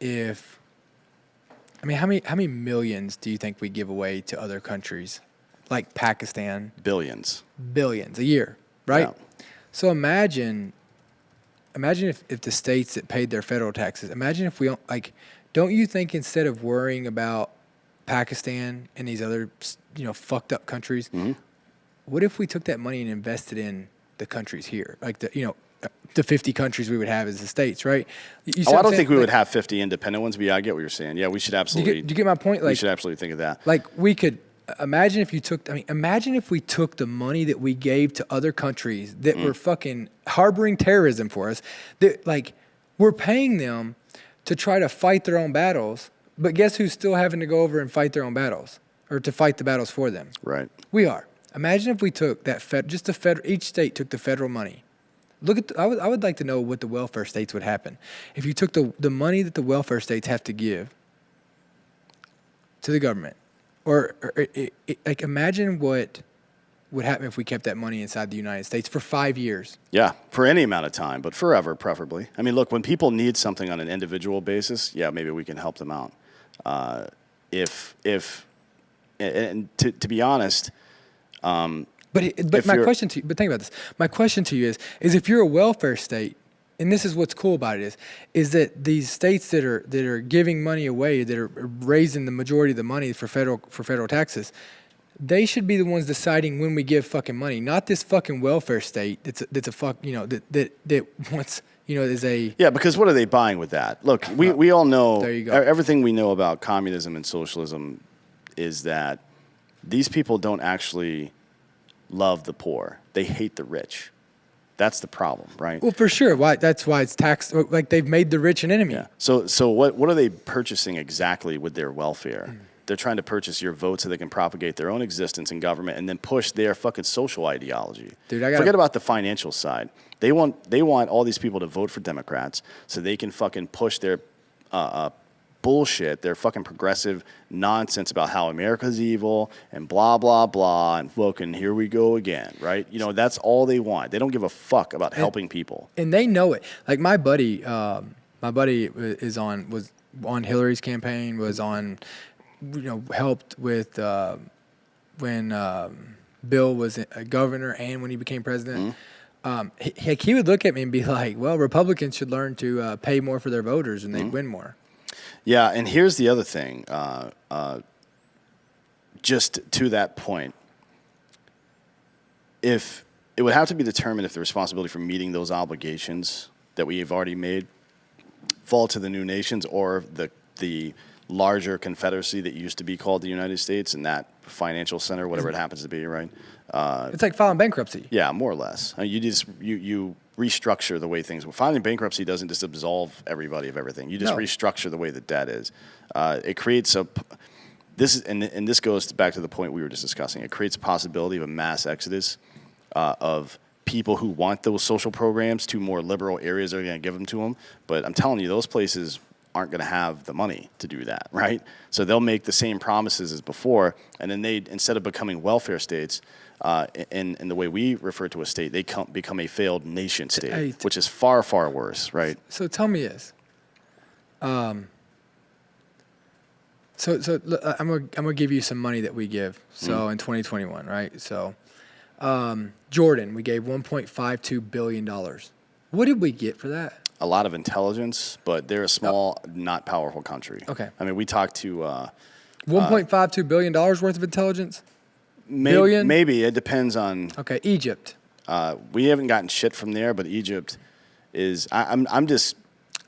if, I mean, how many millions do you think we give away to other countries, like Pakistan? Billions. Billions a year, right? Yeah. So imagine if the states that paid their federal taxes, imagine if we, like, don't you think instead of worrying about Pakistan and these other, fucked up countries, what if we took that money and invested in the countries here? Like the 50 countries we would have as the states, right? You see I what I'm don't saying? think we would have 50 independent ones, but yeah, I get what you're saying. Yeah, we should absolutely. Do you get my point? We Like, should absolutely think of that. like we could imagine if you took. I mean, imagine if we took the money that we gave to other countries that were fucking harboring terrorism for us. That like we're paying them to try to fight their own battles, but guess who's still having to go over and fight their own battles or to fight the battles for them? Right. We are. Imagine if we took that each state took the federal money. Look at I would like to know what the welfare states would happen if you took the money that the welfare states have to give to the government, or like imagine what would happen if we kept that money inside the United States for 5 years. Yeah, for any amount of time, but forever, preferably. I mean, look, when people need something on an individual basis, yeah, maybe we can help them out. And to be honest. But my question to you, but think about this. My question to you is if you're a welfare state, and this is what's cool about it is that these states that are giving money away, that are raising the majority of the money for federal taxes, they should be the ones deciding when we give fucking money, not this fucking welfare state that wants is a Yeah, because what are they buying with that? Look, we all know there you go. Everything we know about communism and socialism is that these people don't actually love the poor. They hate the rich. That's the problem, right? Well, for sure. That's why it's taxed. Like they've made the rich an enemy. Yeah. So what are they purchasing exactly with their welfare? They're trying to purchase your vote so they can propagate their own existence in government and then push their fucking social ideology. Dude, forget about the financial side. They want all these people to vote for Democrats so they can fucking push their bullshit, their fucking progressive nonsense about how America's evil and blah, blah, blah, and fucking here we go again, right? That's all they want. They don't give a fuck about helping people. And they know it. Like my buddy was on Hillary's campaign, was on, helped with when Bill was a governor and when he became president. He would look at me and be like, well, Republicans should learn to pay more for their voters and they'd win more. Yeah, and here's the other thing. Just to that point, if it would have to be determined if the responsibility for meeting those obligations that we have already made fall to the new nations or the larger confederacy that used to be called the United States and that financial center, whatever it happens to be, right? It's like filing bankruptcy. Yeah, more or less. I mean, you restructure the way things. Filing bankruptcy doesn't just absolve everybody of everything. You just restructure the way the debt is. It creates this goes back to the point we were just discussing. It creates a possibility of a mass exodus of people who want those social programs to more liberal areas that are going to give them to them. But I'm telling you, those places aren't going to have the money to do that, right? So they'll make the same promises as before, and then instead of becoming welfare states, in the way we refer to a state, they become a failed nation state, which is far, far worse, right? So tell me this. So I'm gonna give you some money that we give. So in 2021, right? So Jordan, we gave $1.52 billion. What did we get for that? A lot of intelligence, but they're a small, not powerful country. Okay. I mean, we talked to $1.52 billion worth of intelligence. Billion? Maybe it depends on. Okay, Egypt. We haven't gotten shit from there, but Egypt is. I'm just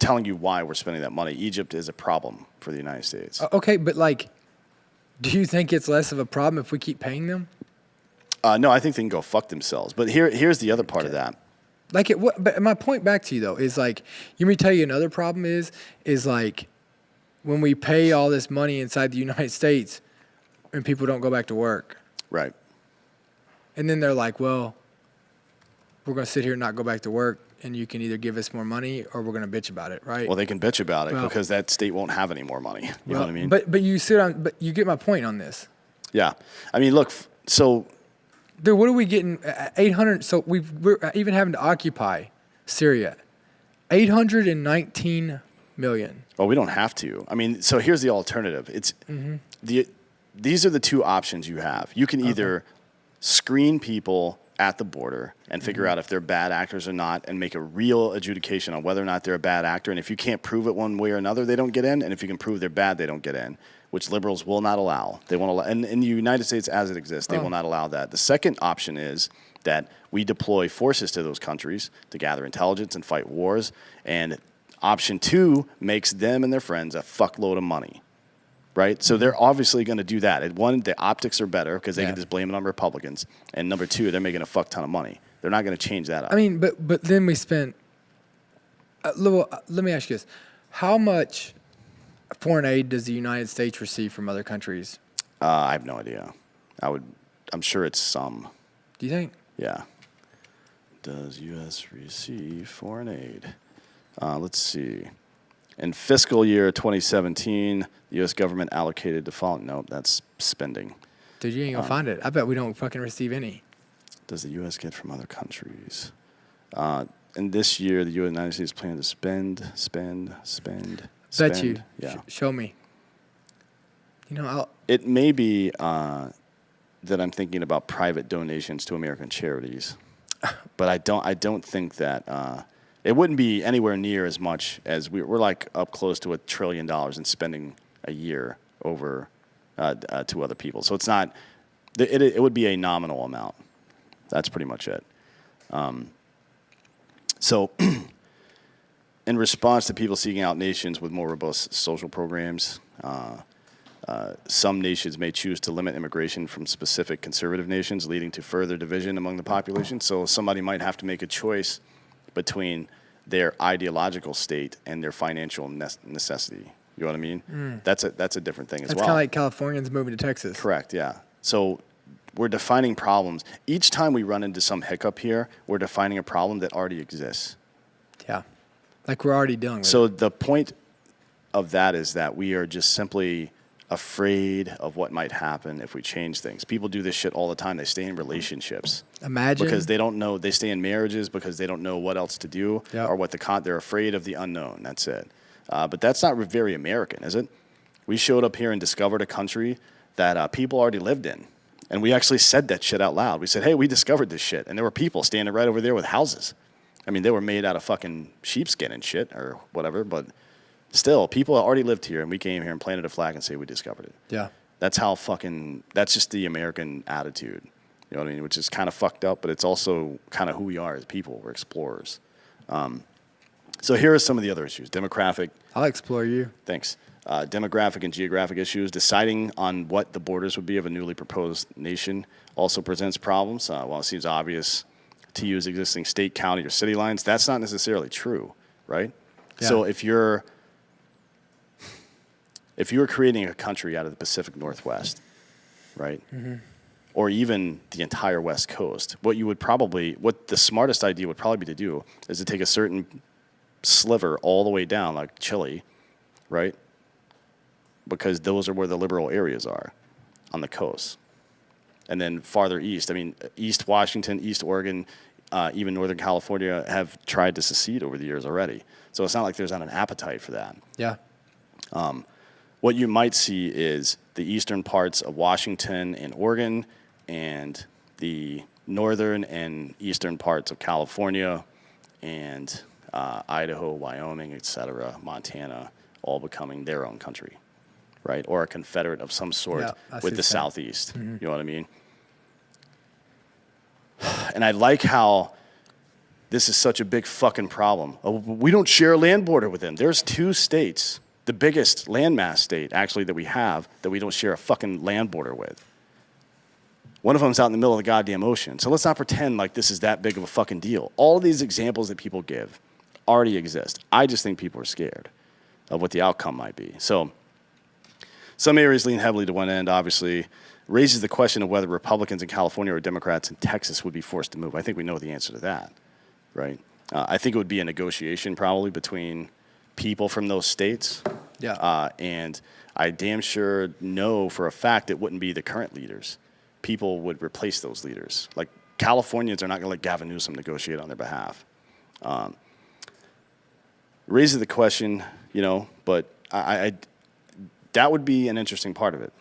telling you why we're spending that money. Egypt is a problem for the United States. Okay, but do you think it's less of a problem if we keep paying them? No, I think they can go fuck themselves. But here's the other part of that. But my point back to you though is you want me to tell you another problem is when we pay all this money inside the United States and people don't go back to work. Right. And then they're like, well, we're going to sit here and not go back to work, and you can either give us more money or we're going to bitch about it, right? Well, they can bitch about it Well- because that state won't have any more money. You know what I mean? But you get my point on this. Yeah. I mean, look, so Dude, what are we getting? 800. So we're even having to occupy Syria. 819 million. well, we don't have to. I mean, so here's the alternative. It's these are the two options you have. You can either screen people at the border and figure out if they're bad actors or not and make a real adjudication on whether or not they're a bad actor. And if you can't prove it one way or another, they don't get in. And if you can prove they're bad, they don't get in, which liberals will not allow. They won't allow. And in the United States as it exists, they will not allow that. The second option is that we deploy forces to those countries to gather intelligence and fight wars. And option two makes them and their friends a fuckload of money. Right? So they're obviously going to do that. And one, the optics are better because they can just blame it on Republicans. And number two, they're making a fuck ton of money. They're not going to change that up. I mean, but then we spent. Let me ask you this: how much foreign aid does the United States receive from other countries? I have no idea. I'm sure it's some. Do you think? Yeah. Does U.S. receive foreign aid? Let's see. In fiscal year 2017, the U.S. government allocated default. Nope, that's spending. Dude, you ain't gonna find it. I bet we don't fucking receive any. Does the U.S. get from other countries? And this year, the United States plan to spend. Bet you. Yeah. Show me. You know, It may be that I'm thinking about private donations to American charities, but I don't think that it wouldn't be anywhere near as much as we're like up close to $1 trillion in spending a year over to other people. So it's not. It would be a nominal amount. That's pretty much it. So, in response to people seeking out nations with more robust social programs, some nations may choose to limit immigration from specific conservative nations, leading to further division among the population. So somebody might have to make a choice between their ideological state and their financial necessity. You know what I mean? That's a different thing as that's well. kind of like Californians moving to Texas. Correct, yeah. So we're defining problems. Each time we run into some hiccup here, we're defining a problem that already exists. Yeah, like we're already dealing with. So the point of that is that we are just simply afraid of what might happen if we change things. People do this shit all the time. They stay in relationships. Imagine. Because they don't know. They stay in marriages because they don't know what else to do or what they're afraid of the unknown. That's it. But that's not very American, is it? We showed up here and discovered a country that people already lived in. And we actually said that shit out loud. We said, hey, we discovered this shit. And there were people standing right over there with houses. I mean, they were made out of fucking sheepskin and shit or whatever. But still, people already lived here. And we came here and planted a flag and say we discovered it. Yeah. That's that's just the American attitude. You know what I mean? Which is kind of fucked up, but it's also kind of who we are as people. We're explorers. So here are some of the other issues. Demographic. I'll explore you. Thanks. Demographic and geographic issues. Deciding on what the borders would be of a newly proposed nation also presents problems. While it seems obvious to use existing state, county, or city lines, that's not necessarily true, right? Yeah. So if you're creating a country out of the Pacific Northwest, right? Mm-hmm. Or even the entire West Coast, what the smartest idea would probably be to do is to take a certain sliver all the way down, like Chile, right? Because those are where the liberal areas are on the coast. And then farther east, I mean, East Washington, East Oregon, even Northern California have tried to secede over the years already. So it's not like there's not an appetite for that. Yeah. What you might see is the eastern parts of Washington and Oregon and the northern and eastern parts of California and Idaho, Wyoming, etc., Montana, all becoming their own country, right? Or a confederate of some sort with the Southeast. Mm-hmm. You know what I mean? And I like how this is such a big fucking problem. We don't share a land border with them. There's two states, the biggest landmass state, actually, that we have that we don't share a fucking land border with. One of them's out in the middle of the goddamn ocean. So let's not pretend like this is that big of a fucking deal. All of these examples that people give already exist. I just think people are scared. of what the outcome might be. So some areas lean heavily to one end, obviously. Raises the question of whether Republicans in California or Democrats in Texas would be forced to move. I think we know the answer to that, right? I think it would be a negotiation probably between people from those states. Yeah. And I damn sure know for a fact it wouldn't be the current leaders. People would replace those leaders. Like Californians are not going to let Gavin Newsom negotiate on their behalf. Raises the question, but I that would be an interesting part of it.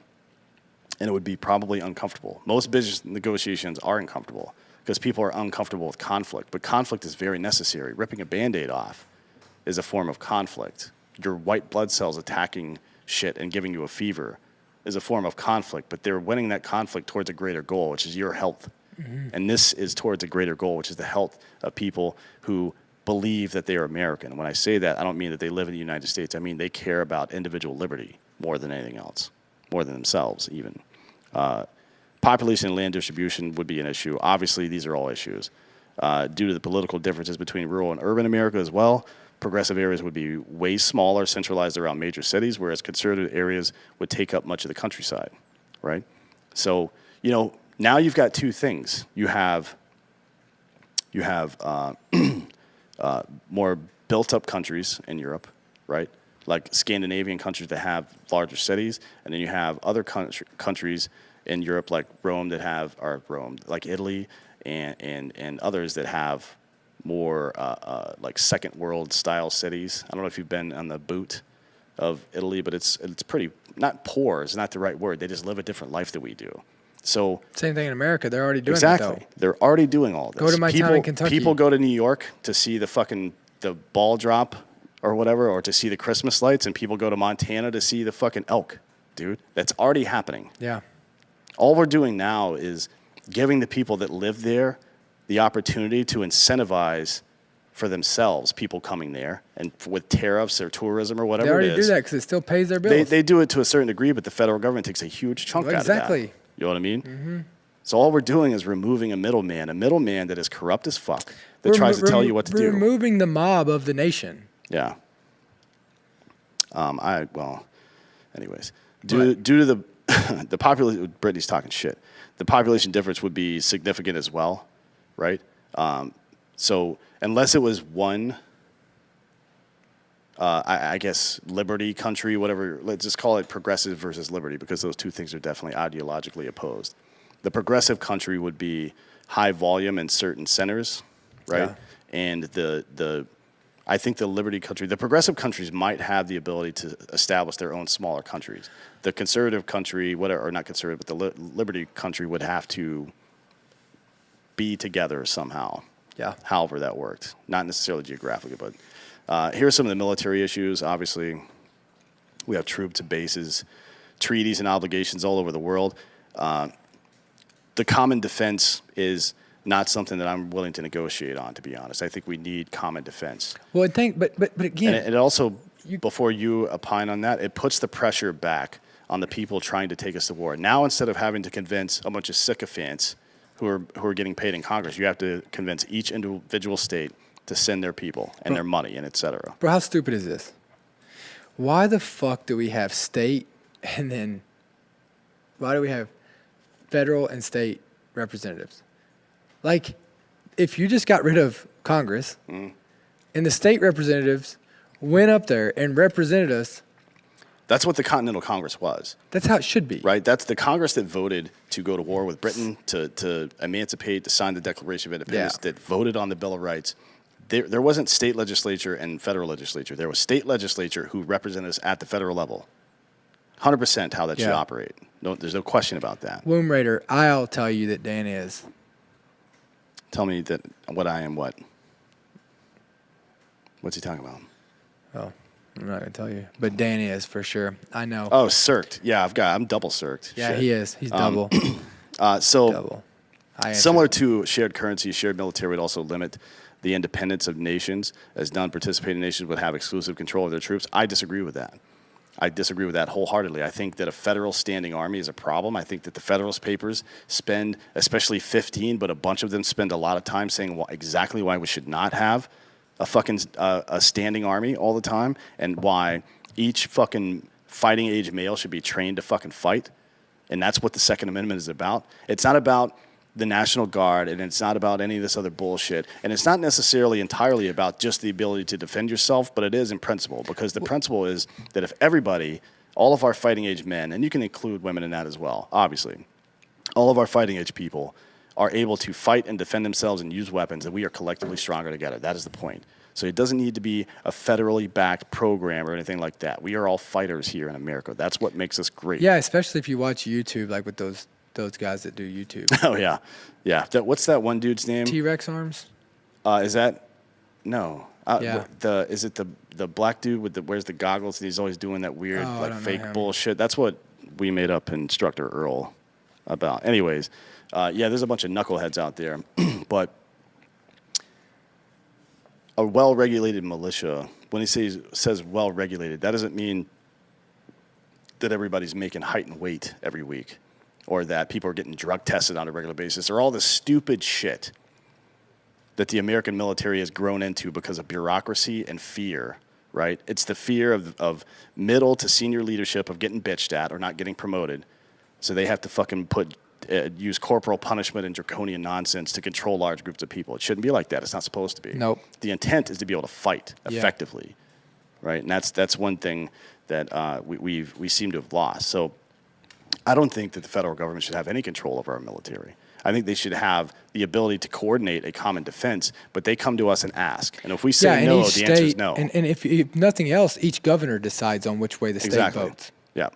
And it would be probably uncomfortable. Most business negotiations are uncomfortable because people are uncomfortable with conflict. But conflict is very necessary. Ripping a Band-Aid off is a form of conflict. Your white blood cells attacking shit and giving you a fever is a form of conflict. But they're winning that conflict towards a greater goal, which is your health. Mm-hmm. And this is towards a greater goal, which is the health of people who believe that they are American. When I say that, I don't mean that they live in the United States. I mean they care about individual liberty more than anything else, more than themselves even. Population and land distribution would be an issue. Obviously, these are all issues. Due to the political differences between rural and urban America as well, progressive areas would be way smaller, centralized around major cities, whereas conservative areas would take up much of the countryside, right? So, now you've got two things. You have more built-up countries in Europe, right? Like Scandinavian countries that have larger cities, and then you have other countries in Europe like like Italy and others that have more like second world style cities. I don't know if you've been on the boot of Italy, but it's pretty, not poor is not the right word. They just live a different life than we do. So same thing in America. They're already doing exactly. it, though. They're already doing all this. Go to my town in Kentucky. People go to New York to see the ball drop or whatever, or to see the Christmas lights, and people go to Montana to see the fucking elk, dude. That's already happening. Yeah. All we're doing now is giving the people that live there the opportunity to incentivize for themselves people coming there, and with tariffs or tourism or whatever it is. They already do that because it still pays their bills. They do it to a certain degree, but the federal government takes a huge chunk out of that. Exactly. You know what I mean? Mm-hmm. So all we're doing is removing a middleman that is corrupt as fuck, that tries to tell you what to do. Removing the mob of the nation. Yeah. Anyways, due to the population, Brittany's talking shit. The population difference would be significant as well, right? So unless it was one, I guess, liberty country, whatever, let's just call it progressive versus liberty, because those two things are definitely ideologically opposed. The progressive country would be high volume in certain centers, right? Yeah. And I think the liberty country, the progressive countries might have the ability to establish their own smaller countries. The conservative country, or not conservative, but the liberty country would have to be together somehow. Yeah. However that worked. Not necessarily geographically, but here are some of the military issues. Obviously, we have troops and bases, treaties and obligations all over the world. The common defense is not something that I'm willing to negotiate on, to be honest. I think we need common defense. Well, but again, and it also, before you opine on that, it puts the pressure back on the people trying to take us to war. Now, instead of having to convince a bunch of sycophants who are getting paid in Congress, you have to convince each individual state to send their people and their money and et cetera. Bro, how stupid is this? Why the fuck do we have state and then why do we have federal and state representatives? Like, if you just got rid of Congress and the state representatives went up there and represented us. That's what the Continental Congress was. That's how it should be. Right? That's the Congress that voted to go to war with Britain, to emancipate, to sign the Declaration of Independence, that voted on the Bill of Rights. There wasn't state legislature and federal legislature. There was state legislature who represented us at the federal level. 100% how that should operate. No, there's no question about that. Womb Raider, I'll tell you that Dan is. Tell me that what I am what? What's he talking about? Oh, I'm not going to tell you. But Dan is, for sure. I know. Oh, circed. Yeah, I'm double circed. Yeah, Shit. he is. He's double. Double. Similar to shared currency, shared military would also limit the independence of nations, as non-participating nations would have exclusive control of their troops. I disagree with that. I disagree with that wholeheartedly. I think that a federal standing army is a problem. I think that the Federalist Papers spend, especially 15, but a bunch of them spend a lot of time saying exactly why we should not have a fucking a standing army all the time, and why each fucking fighting age male should be trained to fucking fight. And that's what the Second Amendment is about. It's not about the National Guard, and it's not about any of this other bullshit. And it's not necessarily entirely about just the ability to defend yourself, but it is in principle, because the principle is that if everybody, all of our fighting age men, and you can include women in that as well, obviously, all of our fighting age people are able to fight and defend themselves and use weapons, and we are collectively stronger together. That is the point. So it doesn't need to be a federally backed program or anything like that. We are all fighters here in America. That's what makes us great. Yeah, especially if you watch YouTube, like with those guys that do YouTube. Oh, yeah. Yeah. What's that one dude's name? T-Rex arms? Is that? No. Yeah. Is it the black dude with wears the goggles and he's always doing that weird fake bullshit? That's what we made up Instructor Earl about. Anyways, yeah, there's a bunch of knuckleheads out there, but a well-regulated militia, when he says well-regulated, that doesn't mean that everybody's making height and weight every week, or that people are getting drug tested on a regular basis, or all the stupid shit that the American military has grown into because of bureaucracy and fear, right? It's the fear of middle to senior leadership of getting bitched at or not getting promoted. So they have to fucking use corporal punishment and draconian nonsense to control large groups of people. It shouldn't be like that. It's not supposed to be. Nope. The intent is to be able to fight effectively, right? And that's one thing that we seem to have lost. So I don't think that the federal government should have any control over our military. I think they should have the ability to coordinate a common defense, but they come to us and ask. And if we say no, the answer is no. And if nothing else, each governor decides on which way the state votes. Yeah,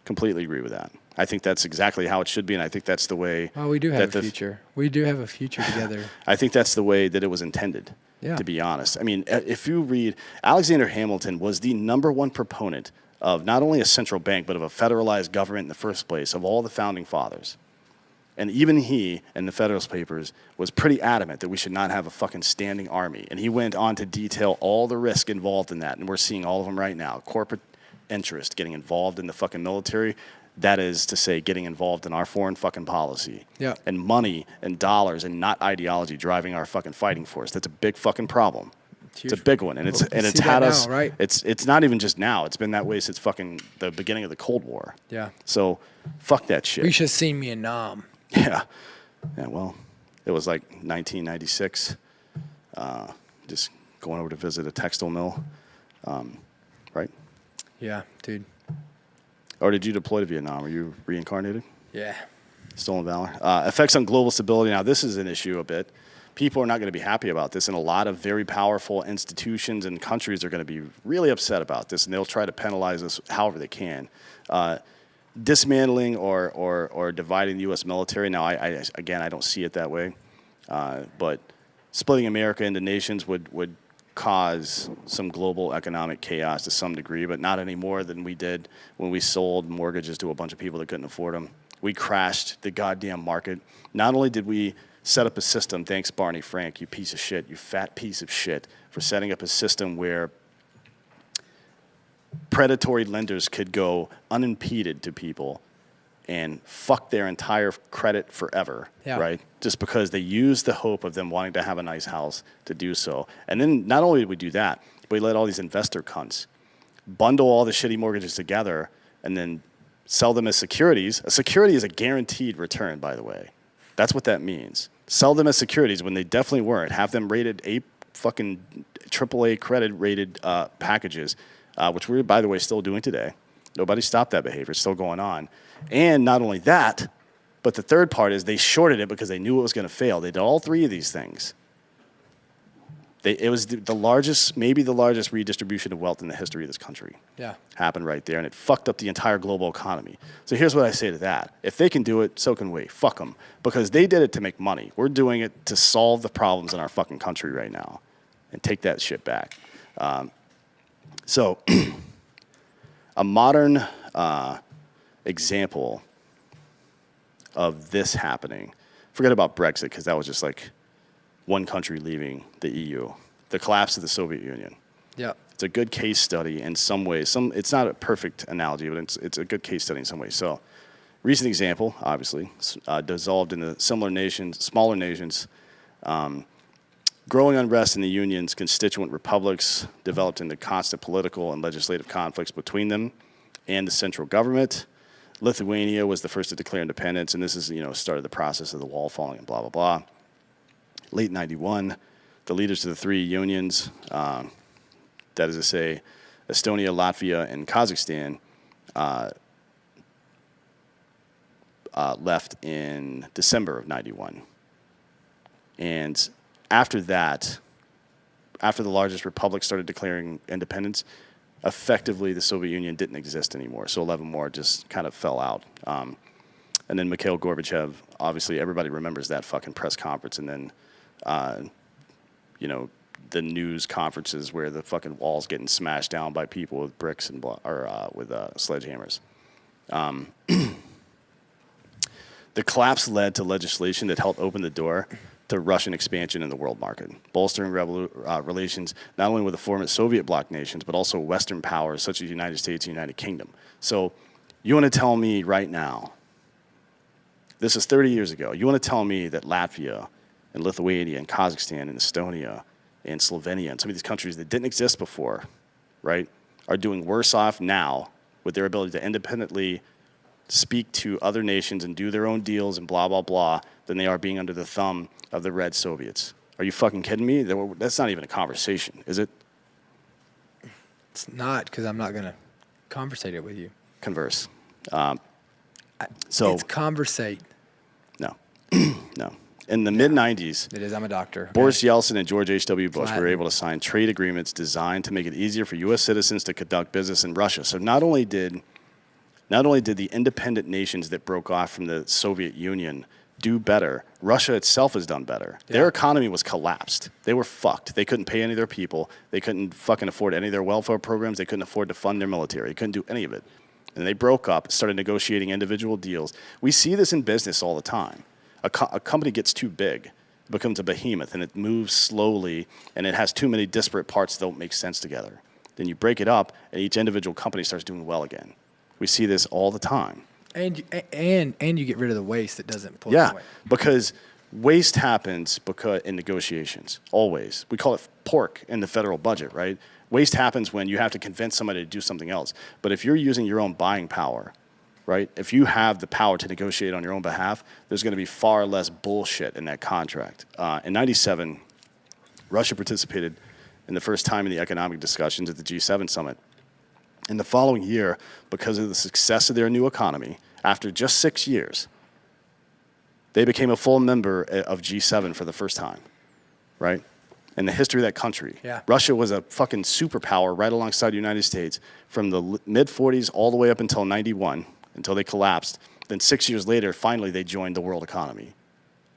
completely agree with that. I think that's exactly how it should be, and I think that's the way. Oh, we do have a future. We do have a future together. I think that's the way that it was intended, to be honest. I mean, if you read, Alexander Hamilton was the #1 proponent of not only a central bank, but of a federalized government in the first place, of all the founding fathers. And even he, in the Federalist Papers, was pretty adamant that we should not have a fucking standing army. And he went on to detail all the risk involved in that, and we're seeing all of them right now. Corporate interest getting involved in the fucking military, that is to say, getting involved in our foreign fucking policy. Yeah. And money and dollars and not ideology driving our fucking fighting force. That's a big fucking problem. It's a big one, and it's had us. Now, right? It's not even just now. It's been that way since fucking the beginning of the Cold War. Yeah. So, fuck that shit. You should have seen me in Nam. Yeah. Yeah. Well, it was like 1996. Just going over to visit a textile mill, right? Yeah, dude. Or did you deploy to Vietnam? Were you reincarnated? Yeah. Stolen valor. Effects on global stability. Now, this is an issue a bit. People are not going to be happy about this, and a lot of very powerful institutions and countries are going to be really upset about this, and they'll try to penalize us however they can. Dismantling or dividing the U.S. military. Now, I don't see it that way, but splitting America into nations would cause some global economic chaos to some degree, but not any more than we did when we sold mortgages to a bunch of people that couldn't afford them. We crashed the goddamn market. Not only did we set up a system, thanks Barney Frank, you piece of shit, you fat piece of shit, for setting up a system where predatory lenders could go unimpeded to people and fuck their entire credit forever, right? Just because they used the hope of them wanting to have a nice house to do so. And then not only did we do that, but we let all these investor cunts bundle all the shitty mortgages together and then sell them as securities. A security is a guaranteed return, by the way. That's what that means. Sell them as securities when they definitely weren't. Have them rated fucking AAA credit rated packages, which we're, by the way, still doing today. Nobody stopped that behavior. It's still going on. And not only that, but the third part is they shorted it because they knew it was going to fail. They did all three of these things. It was the largest, maybe the largest redistribution of wealth in the history of this country. Yeah. Happened right there, and it fucked up the entire global economy. So here's what I say to that. If they can do it, so can we. Fuck them. Because they did it to make money. We're doing it to solve the problems in our fucking country right now and take that shit back. So a modern example of this happening, forget about Brexit, because that was just like one country leaving the EU, the collapse of the Soviet Union. Yeah. It's a good case study in some ways. It's not a perfect analogy, but it's a good case study in some ways. So, recent example, obviously, dissolved into smaller nations. Growing unrest in the Union's constituent republics developed into constant political and legislative conflicts between them and the central government. Lithuania was the first to declare independence, and this is, started the process of the wall falling and blah, blah, blah. Late 91, the leaders of the three unions, that is to say, Estonia, Latvia, and Kazakhstan, left in December of 91. And after that, after the largest republic started declaring independence, effectively the Soviet Union didn't exist anymore. So 11 more just kind of fell out. And then Mikhail Gorbachev, obviously everybody remembers that fucking press conference. And then, the news conferences where the fucking wall's getting smashed down by people with bricks and with sledgehammers. The collapse led to legislation that helped open the door to Russian expansion in the world market, bolstering relations not only with the former Soviet bloc nations, but also Western powers such as the United States and United Kingdom. So you want to tell me right now, this is 30 years ago, you want to tell me that Latvia and Lithuania and Kazakhstan and Estonia and Slovenia and some of these countries that didn't exist before, right, are doing worse off now with their ability to independently speak to other nations and do their own deals and blah, blah, blah, than they are being under the thumb of the Red Soviets. Are you fucking kidding me? That's not even a conversation, is it? It's not, because I'm not going to conversate it with you. Converse. It's conversate. No. No. In the mid-90s, It is. I'm a doctor. Okay? Boris Yeltsin and George H.W. Bush Flat. were able to sign trade agreements designed to make it easier for U.S. citizens to conduct business in Russia. So not only did the independent nations that broke off from the Soviet Union do better, Russia itself has done better. Yeah. Their economy was collapsed. They were fucked. They couldn't pay any of their people. They couldn't fucking afford any of their welfare programs. They couldn't afford to fund their military. They couldn't do any of it. And they broke up, started negotiating individual deals. We see this in business all the time. A company gets too big, becomes a behemoth, and it moves slowly, and it has too many disparate parts that don't make sense together. Then you break it up, and each individual company starts doing well again. We see this all the time. And you get rid of the waste that doesn't pull it away. Because waste happens in negotiations, always. We call it pork in the federal budget, right? Waste happens when you have to convince somebody to do something else. But if you're using your own buying power, right, if you have the power to negotiate on your own behalf, there's going to be far less bullshit in that contract. In 97, Russia participated in the first time in the economic discussions at the G7 summit. In the following year, because of the success of their new economy, after just 6 years, they became a full member of G7 for the first time, right? In the history of that country. Yeah. Russia was a fucking superpower right alongside the United States from the mid-40s all the way up until 91, until they collapsed. Then 6 years later, finally, they joined the world economy,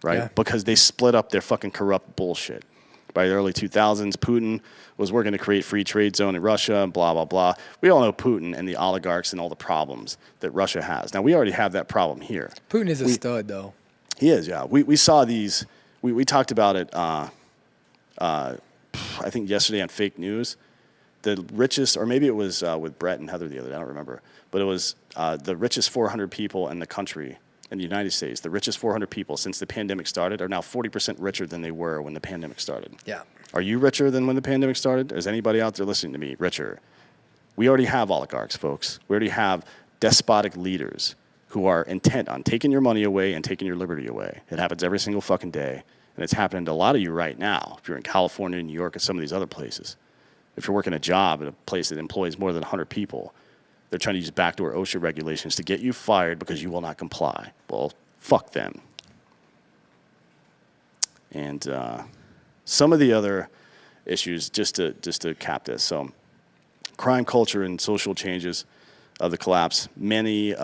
right? Yeah. Because they split up their fucking corrupt bullshit. By the early 2000s, Putin was working to create free trade zone in Russia and blah, blah, blah. We all know Putin and the oligarchs and all the problems that Russia has. Now, we already have that problem here. Putin is a stud, though. He is, yeah. We saw these. We talked about it, I think yesterday on Fake News. The richest, or maybe it was with Brett and Heather the other day, I don't remember. But it was the richest 400 people in the country, in the United States, the richest 400 people since the pandemic started are now 40% richer than they were when the pandemic started. Yeah. Are you richer than when the pandemic started? Is anybody out there listening to me richer? We already have oligarchs, folks. We already have despotic leaders who are intent on taking your money away and taking your liberty away. It happens every single fucking day. And it's happening to a lot of you right now, if you're in California, New York, and some of these other places. If you're working a job at a place that employs more than 100 people, they're trying to use backdoor OSHA regulations to get you fired because you will not comply. Well, fuck them. And some of the other issues, just to cap this. So, crime culture and social changes of the collapse. Many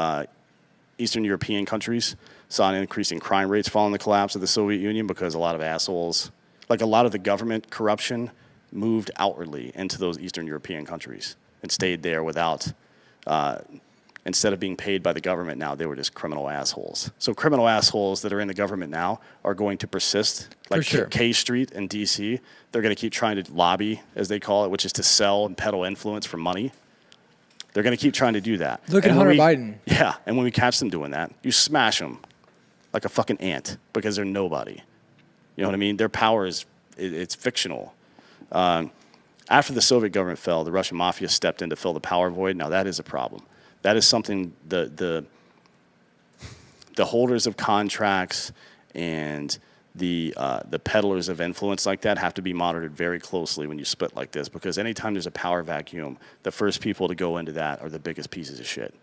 Eastern European countries saw an increase in crime rates following the collapse of the Soviet Union because a lot of assholes, like a lot of the government corruption, moved outwardly into those Eastern European countries and stayed there without, instead of being paid by the government now, they were just criminal assholes. So criminal assholes that are in the government now are going to persist. Like sure. K Street in D.C., they're going to keep trying to lobby, as they call it, which is to sell and peddle influence for money. They're going to keep trying to do that. Look at Hunter Biden. Yeah, and when we catch them doing that, you smash them like a fucking ant because they're nobody. You know what I mean? Their power is it's fictional. After the Soviet government fell, the Russian mafia stepped in to fill the power void. Now that is a problem. That is something the holders of contracts and the peddlers of influence like that have to be monitored very closely when you split like this, because anytime there's a power vacuum, the first people to go into that are the biggest pieces of shit.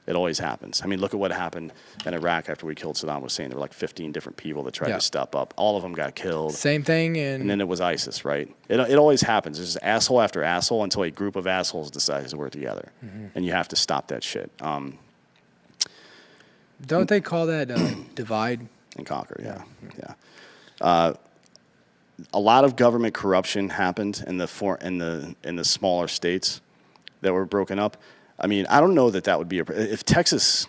It always happens. I mean, look at what happened in Iraq after we killed Saddam Hussein. There were like 15 different people that tried to step up. All of them got killed. Same thing and then it was ISIS, right? It always happens. There's asshole after asshole until a group of assholes decides to work together. And you have to stop that shit. Don't they call that divide And conquer, yeah. A lot of government corruption happened in the smaller states that were broken up. I mean, I don't know that would be if Texas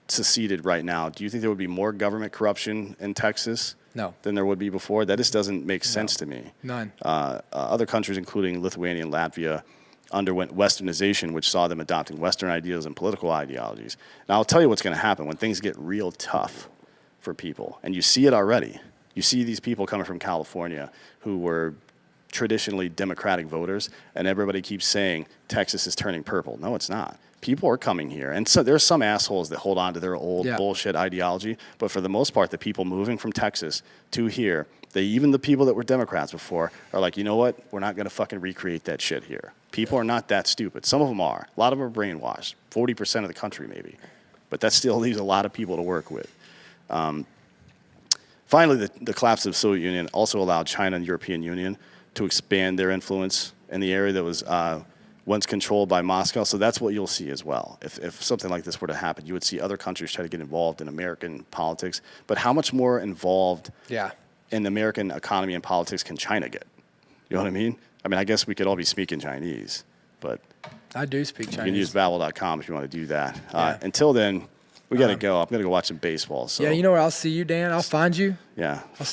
seceded right now. Do you think there would be more government corruption in Texas? No. Than there would be before? That just doesn't make sense to me. None. Other countries, including Lithuania and Latvia, underwent westernization, which saw them adopting Western ideas and political ideologies. Now, I'll tell you what's going to happen when things get real tough for people, and you see it already. You see these people coming from California who were traditionally Democratic voters, and everybody keeps saying Texas is turning purple. No, it's not. People are coming here, and so there's some assholes that hold on to their old bullshit ideology, but for the most part, the people moving from Texas to here, even the people that were Democrats before are like, you know what? We're not going to fucking recreate that shit here. People are not that stupid. Some of them are. A lot of them are brainwashed. 40% of the country, maybe. But that still leaves a lot of people to work with. Finally, the collapse of the Soviet Union also allowed China and the European Union to expand their influence in the area that was once controlled by Moscow. So that's what you'll see as well. If something like this were to happen, you would see other countries try to get involved in American politics. But how much more involved in the American economy and politics can China get? You know what I mean? I mean, I guess we could all be speaking Chinese, but I do speak Chinese. You can use Babbel.com if you want to do that. Until then, we got to go. I'm going to go watch some baseball. So. Yeah, you know where I'll see you, Dan? I'll find you. Yeah. I'll see